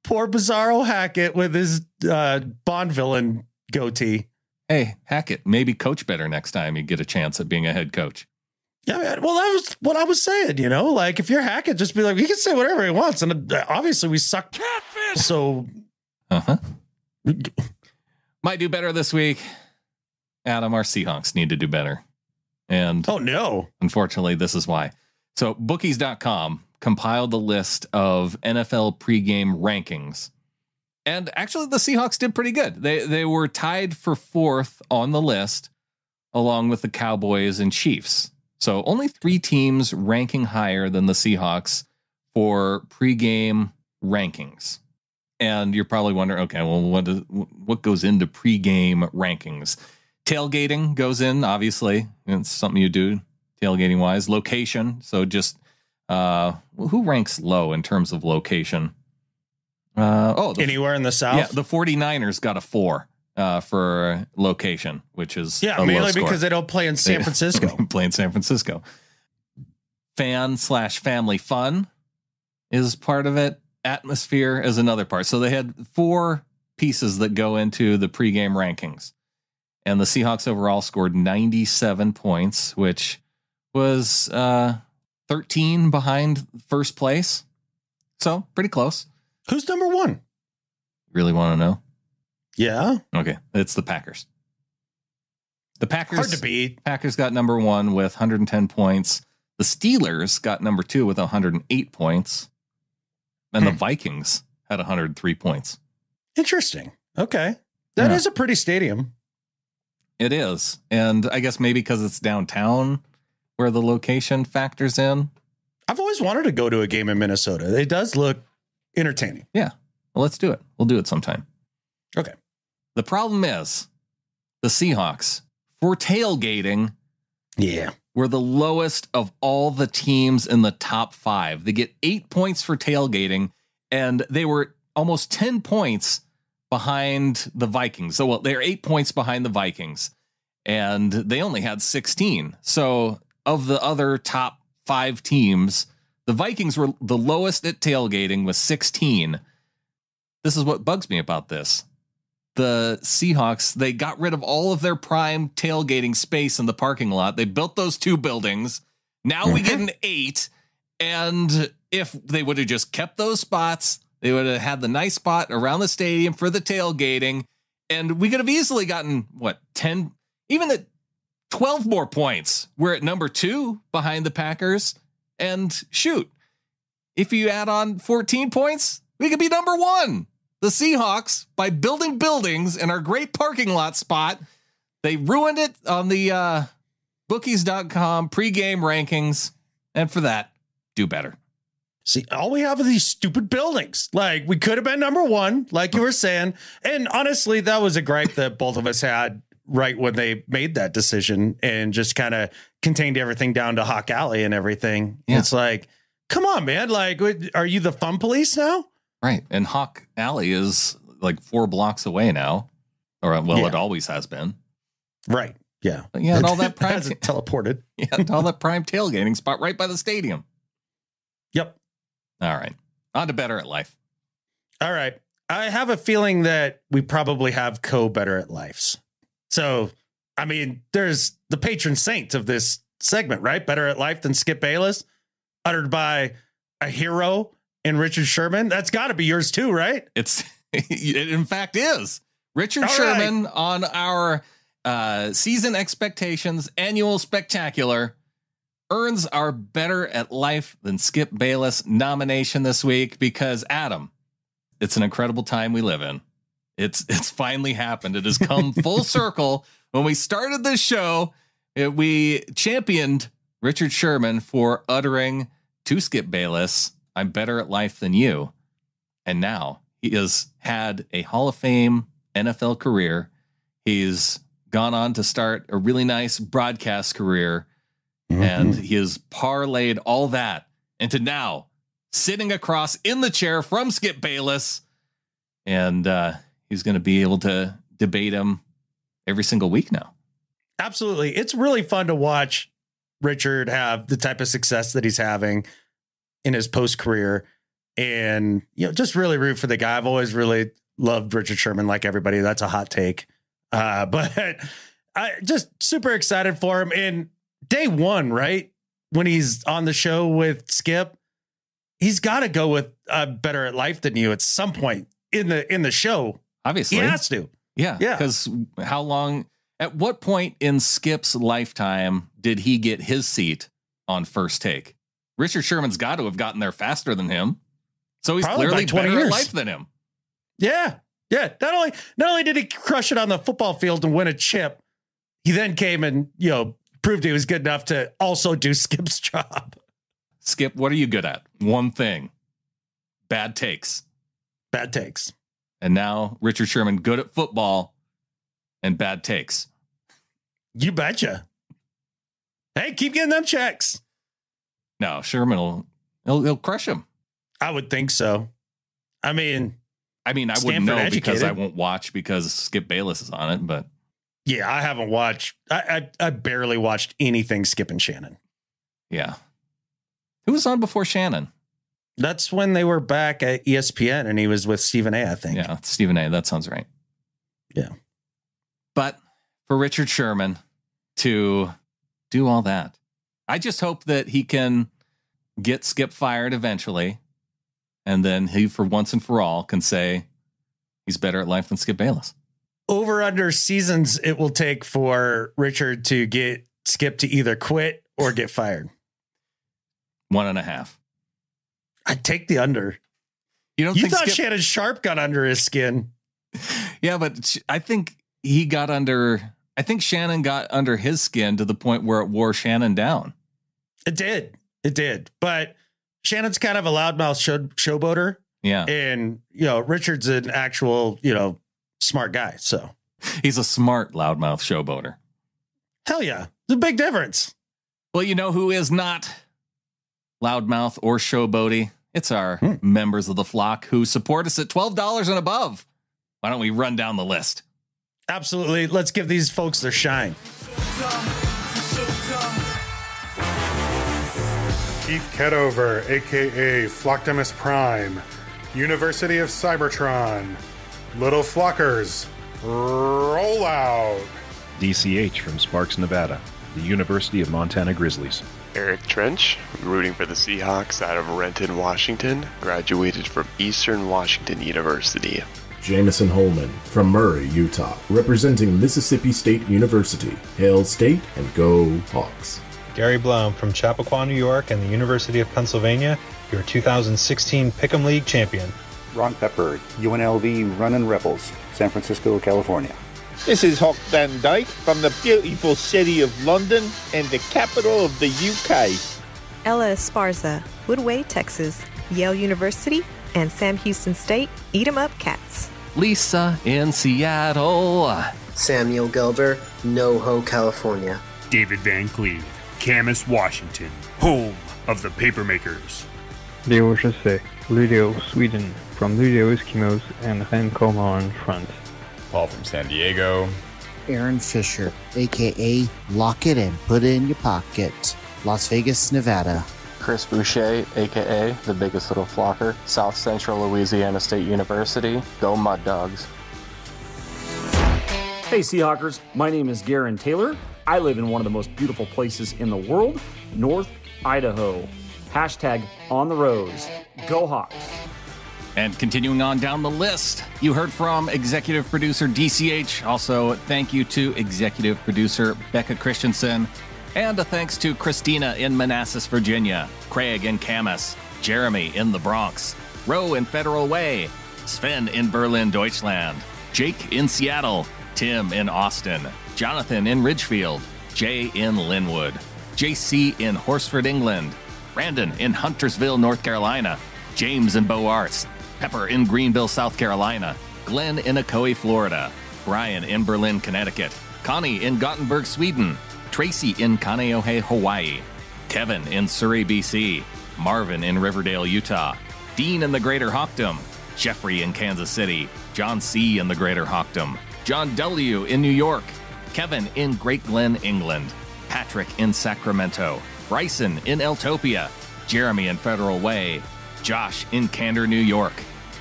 Speaker 2: poor Bizarro Hackett with his Bond villain goatee.
Speaker 1: Hey, Hackett, maybe coach better next time you get a chance at being a head coach.
Speaker 2: Yeah, man. Well, that was what I was saying, you know, like if you're Hackett, just be like, he can say whatever he wants. And obviously we suck catfish. So,
Speaker 1: might do better this week. Adam, our Seahawks need to do better. And
Speaker 2: oh no,
Speaker 1: unfortunately, this is why. So bookies.com compiled the list of NFL pregame rankings. And actually the Seahawks did pretty good. They were tied for fourth on the list along with the Cowboys and Chiefs. So only 3 teams ranking higher than the Seahawks for pregame rankings. And you're probably wondering, okay, well, what goes into pregame rankings? Tailgating goes in, obviously. It's something you do tailgating wise. Location. So just who ranks low in terms of location?
Speaker 2: Anywhere in the South?
Speaker 1: Yeah, the 49ers got a 4. For location, which is
Speaker 2: mainly because they don't play in San Francisco.
Speaker 1: Play in San Francisco. Fan/family fun is part of it. atmosphere is another part. So they had 4 pieces that go into the pregame rankings. And the Seahawks overall scored 97 points, which was 13 behind first place. So pretty close.
Speaker 2: Who's number 1?
Speaker 1: Really want to know?
Speaker 2: Yeah.
Speaker 1: Okay. It's the Packers. The Packers.
Speaker 2: Hard to beat.
Speaker 1: Packers got number 1 with 110 points. The Steelers got number 2 with 108 points. And the Vikings had 103 points.
Speaker 2: Interesting. Okay. That is a pretty stadium.
Speaker 1: It is. And I guess maybe because it's downtown where the location factors in.
Speaker 2: I've always wanted to go to a game in Minnesota. It does look entertaining.
Speaker 1: Yeah. Well, let's do it. We'll do it sometime.
Speaker 2: Okay.
Speaker 1: The problem is the Seahawks, for tailgating, were the lowest of all the teams in the top 5. They get 8 points for tailgating, and they were almost 10 points behind the Vikings. So, well, they're 8 points behind the Vikings, and they only had 16. So, of the other top 5 teams, the Vikings were the lowest at tailgating with 16. This is what bugs me about this. The Seahawks, they got rid of all of their prime tailgating space in the parking lot. They built those 2 buildings. Now we get an 8. And if they would have just kept those spots, they would have had the nice spot around the stadium for the tailgating. And we could have easily gotten, 10, even at 12 more points. We're at number 2 behind the Packers. And shoot, if you add on 14 points, we could be number 1. The Seahawks, by building buildings in our great parking lot spot, they ruined it on the bookies.com pregame rankings. And for that, do better.
Speaker 2: See, all we have are these stupid buildings. Like, we could have been number 1, like you were saying. And honestly, that was a gripe that both of us had right when they made that decision and just kind of contained everything down to Hawk Alley and everything. Yeah. It's like, come on, man. Like, are you the fun police now?
Speaker 1: Right. And Hawk Alley is like 4 blocks away now. Or, it always has been.
Speaker 2: Right. Yeah.
Speaker 1: But yeah. And all that prime
Speaker 2: teleported.
Speaker 1: Yeah. And all that prime tailgating spot right by the stadium.
Speaker 2: Yep.
Speaker 1: All right. On to Better at Life.
Speaker 2: All right. I have a feeling that we probably have Better at Lifes. So, I mean, there's the patron saint of this segment, right? Better at life than Skip Bayless, uttered by a hero in Richard Sherman. That's got to be yours too, right?
Speaker 1: It in fact is. Richard Sherman on our season expectations annual spectacular earns our Better at Life than Skip Bayless nomination this week because, Adam, it's an incredible time we live in. It's finally happened. It has come full circle. When we started this show, we championed Richard Sherman for uttering to Skip Bayless, "I'm better at life than you." And now he has had a Hall of Fame NFL career. He's gone on to start a really nice broadcast career. And he has parlayed all that into now sitting across in the chair from Skip Bayless. And he's going to be able to debate him every single week now.
Speaker 2: Absolutely. It's really fun to watch Richard have the type of success that he's having in his post career. And, just really root for the guy. I've always really loved Richard Sherman, like everybody. That's a hot take. But I just super excited for him. And day one, right? When he's on the show with Skip, he's got to go with Better at Life than you at some point in the show.
Speaker 1: Obviously.
Speaker 2: He has to.
Speaker 1: Yeah. Because at what point in Skip's lifetime did he get his seat on First Take? Richard Sherman's got to have gotten there faster than him. So he's
Speaker 2: probably
Speaker 1: clearly better at life than him.
Speaker 2: Yeah. Yeah. Not only did he crush it on the football field and win a chip, he then came and, proved he was good enough to also do Skip's job.
Speaker 1: Skip, what are you good at? One thing. Bad takes.
Speaker 2: Bad takes.
Speaker 1: And now Richard Sherman, good at football and bad takes.
Speaker 2: You betcha. Hey, keep getting them checks.
Speaker 1: No, Sherman he'll crush him.
Speaker 2: I would think so. I mean,
Speaker 1: I wouldn't know because I won't watch because Skip Bayless is on it, but
Speaker 2: yeah, I haven't watched. I barely watched anything Skip and Shannon.
Speaker 1: Yeah. Who was on before Shannon?
Speaker 2: That's when they were back at ESPN and he was with Stephen A, I think.
Speaker 1: Yeah, Stephen A. That sounds right.
Speaker 2: Yeah.
Speaker 1: But for Richard Sherman to do all that, I just hope that he can get Skip fired eventually. And then he, for once and for all, can say he's better at life than Skip Bayless.
Speaker 2: Over under seasons it will take for Richard to get Skip to either quit or get fired.
Speaker 1: 1.5.
Speaker 2: I'd take the under. You thought Shannon Sharp got under his skin.
Speaker 1: Yeah, but I think Shannon got under his skin to the point where it wore Shannon down.
Speaker 2: It did. But Shannon's kind of a loudmouth showboater.
Speaker 1: Yeah.
Speaker 2: And, Richard's an actual, smart guy. So
Speaker 1: he's a smart loudmouth showboater.
Speaker 2: Hell yeah. There's a big difference.
Speaker 1: Well, you know who is not loudmouth or showboaty? It's our members of the flock who support us at $12 and above. Why don't we run down the list?
Speaker 2: Absolutely. Let's give these folks their shine.
Speaker 3: Keith Ketover, a.k.a. Flocktimus Prime, University of Cybertron, Little Flockers, roll out.
Speaker 4: DCH from Sparks, Nevada, the University of Montana Grizzlies.
Speaker 5: Eric Trench, rooting for the Seahawks out of Renton, Washington, graduated from Eastern Washington University.
Speaker 6: Jameson Holman from Murray, Utah, representing Mississippi State University. Hail State and go Hawks.
Speaker 7: Gary Blum from Chappaqua, New York, and the University of Pennsylvania, your 2016 Pick'em League champion.
Speaker 8: Ron Pepper, UNLV Runnin' Rebels, San Francisco, California.
Speaker 9: This is Hawk Van Dyke from the beautiful city of London and the capital of the UK.
Speaker 10: Ella Esparza, Woodway, Texas, Yale University, and Sam Houston State, Eat 'em Up Cats.
Speaker 1: Lisa in Seattle.
Speaker 11: Samuel Gelber, NoHo, California.
Speaker 12: David Van Cleve, Camas, Washington, home of the Papermakers.
Speaker 13: Leo Jose, Luleå, Sweden, from Luleå Eskimos and Rennes on front.
Speaker 14: Paul from San Diego.
Speaker 15: Aaron Fisher, a.k.a. Lock It and Put It in Your Pocket, Las Vegas, Nevada.
Speaker 16: Chris Boucher, a.k.a. the biggest little flocker, South Central Louisiana State University. Go Mud Dogs.
Speaker 17: Hey Seahawkers, my name is Garen Taylor. I live in one of the most beautiful places in the world, North Idaho. Hashtag on the roads. Go Hawks.
Speaker 1: And continuing on down the list, you heard from executive producer DCH. Also, thank you to executive producer Becca Christensen. And a thanks to Christina in Manassas, Virginia, Craig in Camas, Jeremy in the Bronx, Roe in Federal Way, Sven in Berlin, Deutschland, Jake in Seattle, Tim in Austin, Jonathan in Ridgefield, Jay in Linwood, JC in Horsford, England, Brandon in Huntersville, North Carolina, James in Beaux Arts, Pepper in Greenville, South Carolina, Glenn in Ocoee, Florida, Brian in Berlin, Connecticut, Connie in Gothenburg, Sweden, Tracy in Kaneohe, Hawaii, Kevin in Surrey, BC, Marvin in Riverdale, Utah, Dean in the Greater Hawkdom, Jeffrey in Kansas City, John C. in the Greater Hawkdom, John W. in New York, Kevin in Great Glen, England, Patrick in Sacramento, Bryson in Eltopia, Jeremy in Federal Way, Josh in Candor, New York,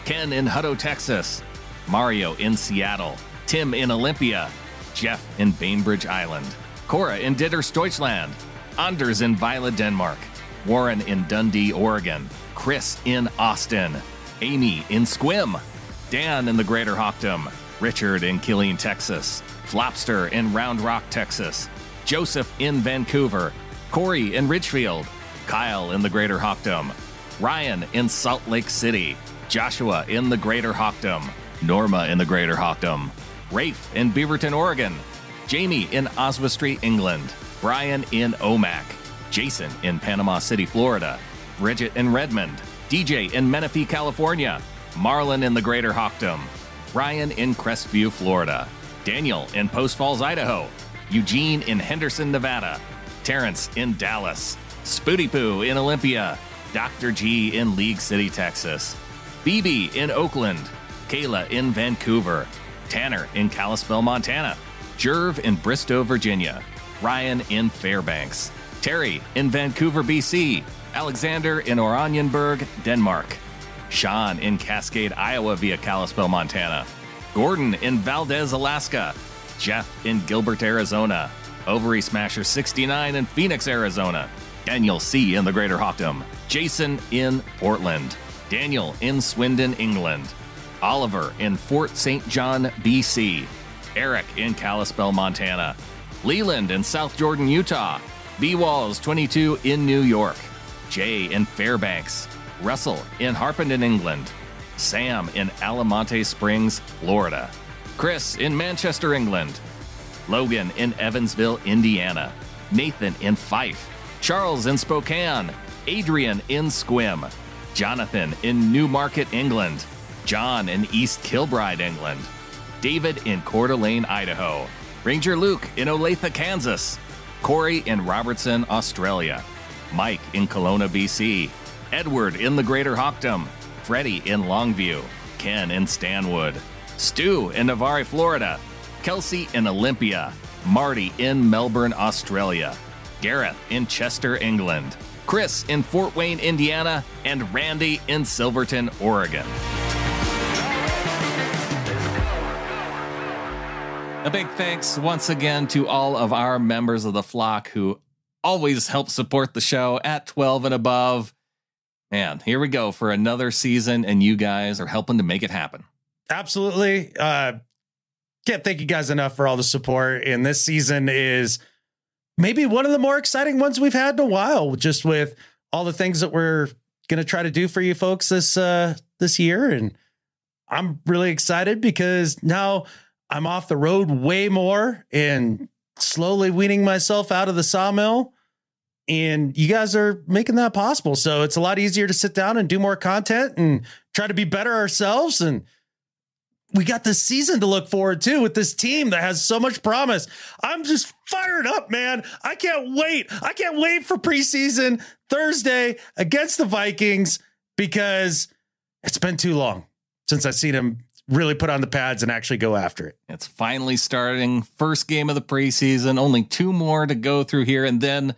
Speaker 1: Ken in Hutto, Texas, Mario in Seattle, Tim in Olympia, Jeff in Bainbridge Island, Cora in Ditters, Deutschland, Anders in Vila, Denmark, Warren in Dundee, Oregon, Chris in Austin, Amy in Squim, Dan in the Greater Hawkdom, Richard in Killeen, Texas, Flopster in Round Rock, Texas, Joseph in Vancouver, Corey in Ridgefield, Kyle in the Greater Hawkdom, Ryan in Salt Lake City, Joshua in the Greater Hawkdom, Norma in the Greater Hawkdom, Rafe in Beaverton, Oregon, Jamie in Oswestry, England, Brian in Omak, Jason in Panama City, Florida, Bridget in Redmond, DJ in Menifee, California, Marlon in the Greater Hawkdom, Ryan in Crestview, Florida, Daniel in Post Falls, Idaho, Eugene in Henderson, Nevada, Terrence in Dallas, Spooty Poo in Olympia, Dr. G in League City, Texas, BB in Oakland, Kayla in Vancouver, Tanner in Kalispell, Montana, Jerv in Bristow, Virginia, Ryan in Fairbanks, Terry in Vancouver, BC, Alexander in Oranienburg, Denmark. Sean in Cascade, Iowa via Kalispell, Montana. Gordon in Valdez, Alaska. Jeff in Gilbert, Arizona. Ovary Smasher 69 in Phoenix, Arizona. Daniel C. in the Greater Hockham. Jason in Portland. Daniel in Swindon, England. Oliver in Fort St. John, BC. Eric in Kalispell, Montana. Leland in South Jordan, Utah. B-Walls 22 in New York. Jay in Fairbanks. Russell in Harpenden, England. Sam in Alamonte Springs, Florida. Chris in Manchester, England. Logan in Evansville, Indiana. Nathan in Fife. Charles in Spokane. Adrian in Squim. Jonathan in Newmarket, England. John in East Kilbride, England. David in Coeur d'Alene, Idaho. Ranger Luke in Olathe, Kansas. Corey in Robertson, Australia. Mike in Kelowna, BC. Edward in the Greater Hockham. Freddie in Longview. Ken in Stanwood. Stu in Navarre, Florida. Kelsey in Olympia. Marty in Melbourne, Australia. Gareth in Chester, England. Chris in Fort Wayne, Indiana. And Randy in Silverton, Oregon. A big thanks once again to all of our members of the flock who always help support the show at 12 and above. Man, here we go for another season, and you guys are helping to make it happen.
Speaker 2: Absolutely. Can't thank you guys enough for all the support. And this season is maybe one of the more exciting ones we've had in a while, just with all the things that we're going to try to do for you folks this year. And I'm really excited because now I'm off the road way more and slowly weaning myself out of the sawmill. And you guys are making that possible. So it's a lot easier to sit down and do more content and try to be better ourselves. And we got this season to look forward to with this team that has so much promise. I'm just fired up, man. I can't wait. I can't wait for preseason Thursday against the Vikings because it's been too long since I've seen them really put on the pads and actually go after it.
Speaker 1: It's finally starting. First game of the preseason. Only 2 more to go through here. And then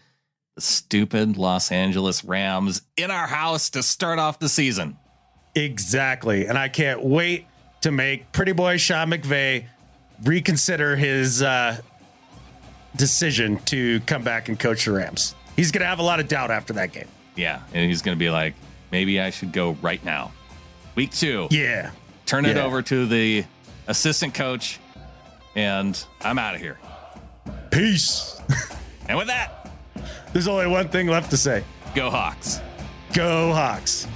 Speaker 1: the stupid Los Angeles Rams in our house to start off the season.
Speaker 2: Exactly. And I can't wait to make pretty boy Sean McVay reconsider his decision to come back and coach the Rams. He's going to have a lot of doubt after that game.
Speaker 1: Yeah. And he's going to be like, maybe I should go right now. Week 2.
Speaker 2: Yeah.
Speaker 1: Turn it over to the assistant coach, and I'm out of here.
Speaker 2: Peace.
Speaker 1: And with that,
Speaker 2: there's only one thing left to say.
Speaker 1: Go Hawks.
Speaker 2: Go Hawks.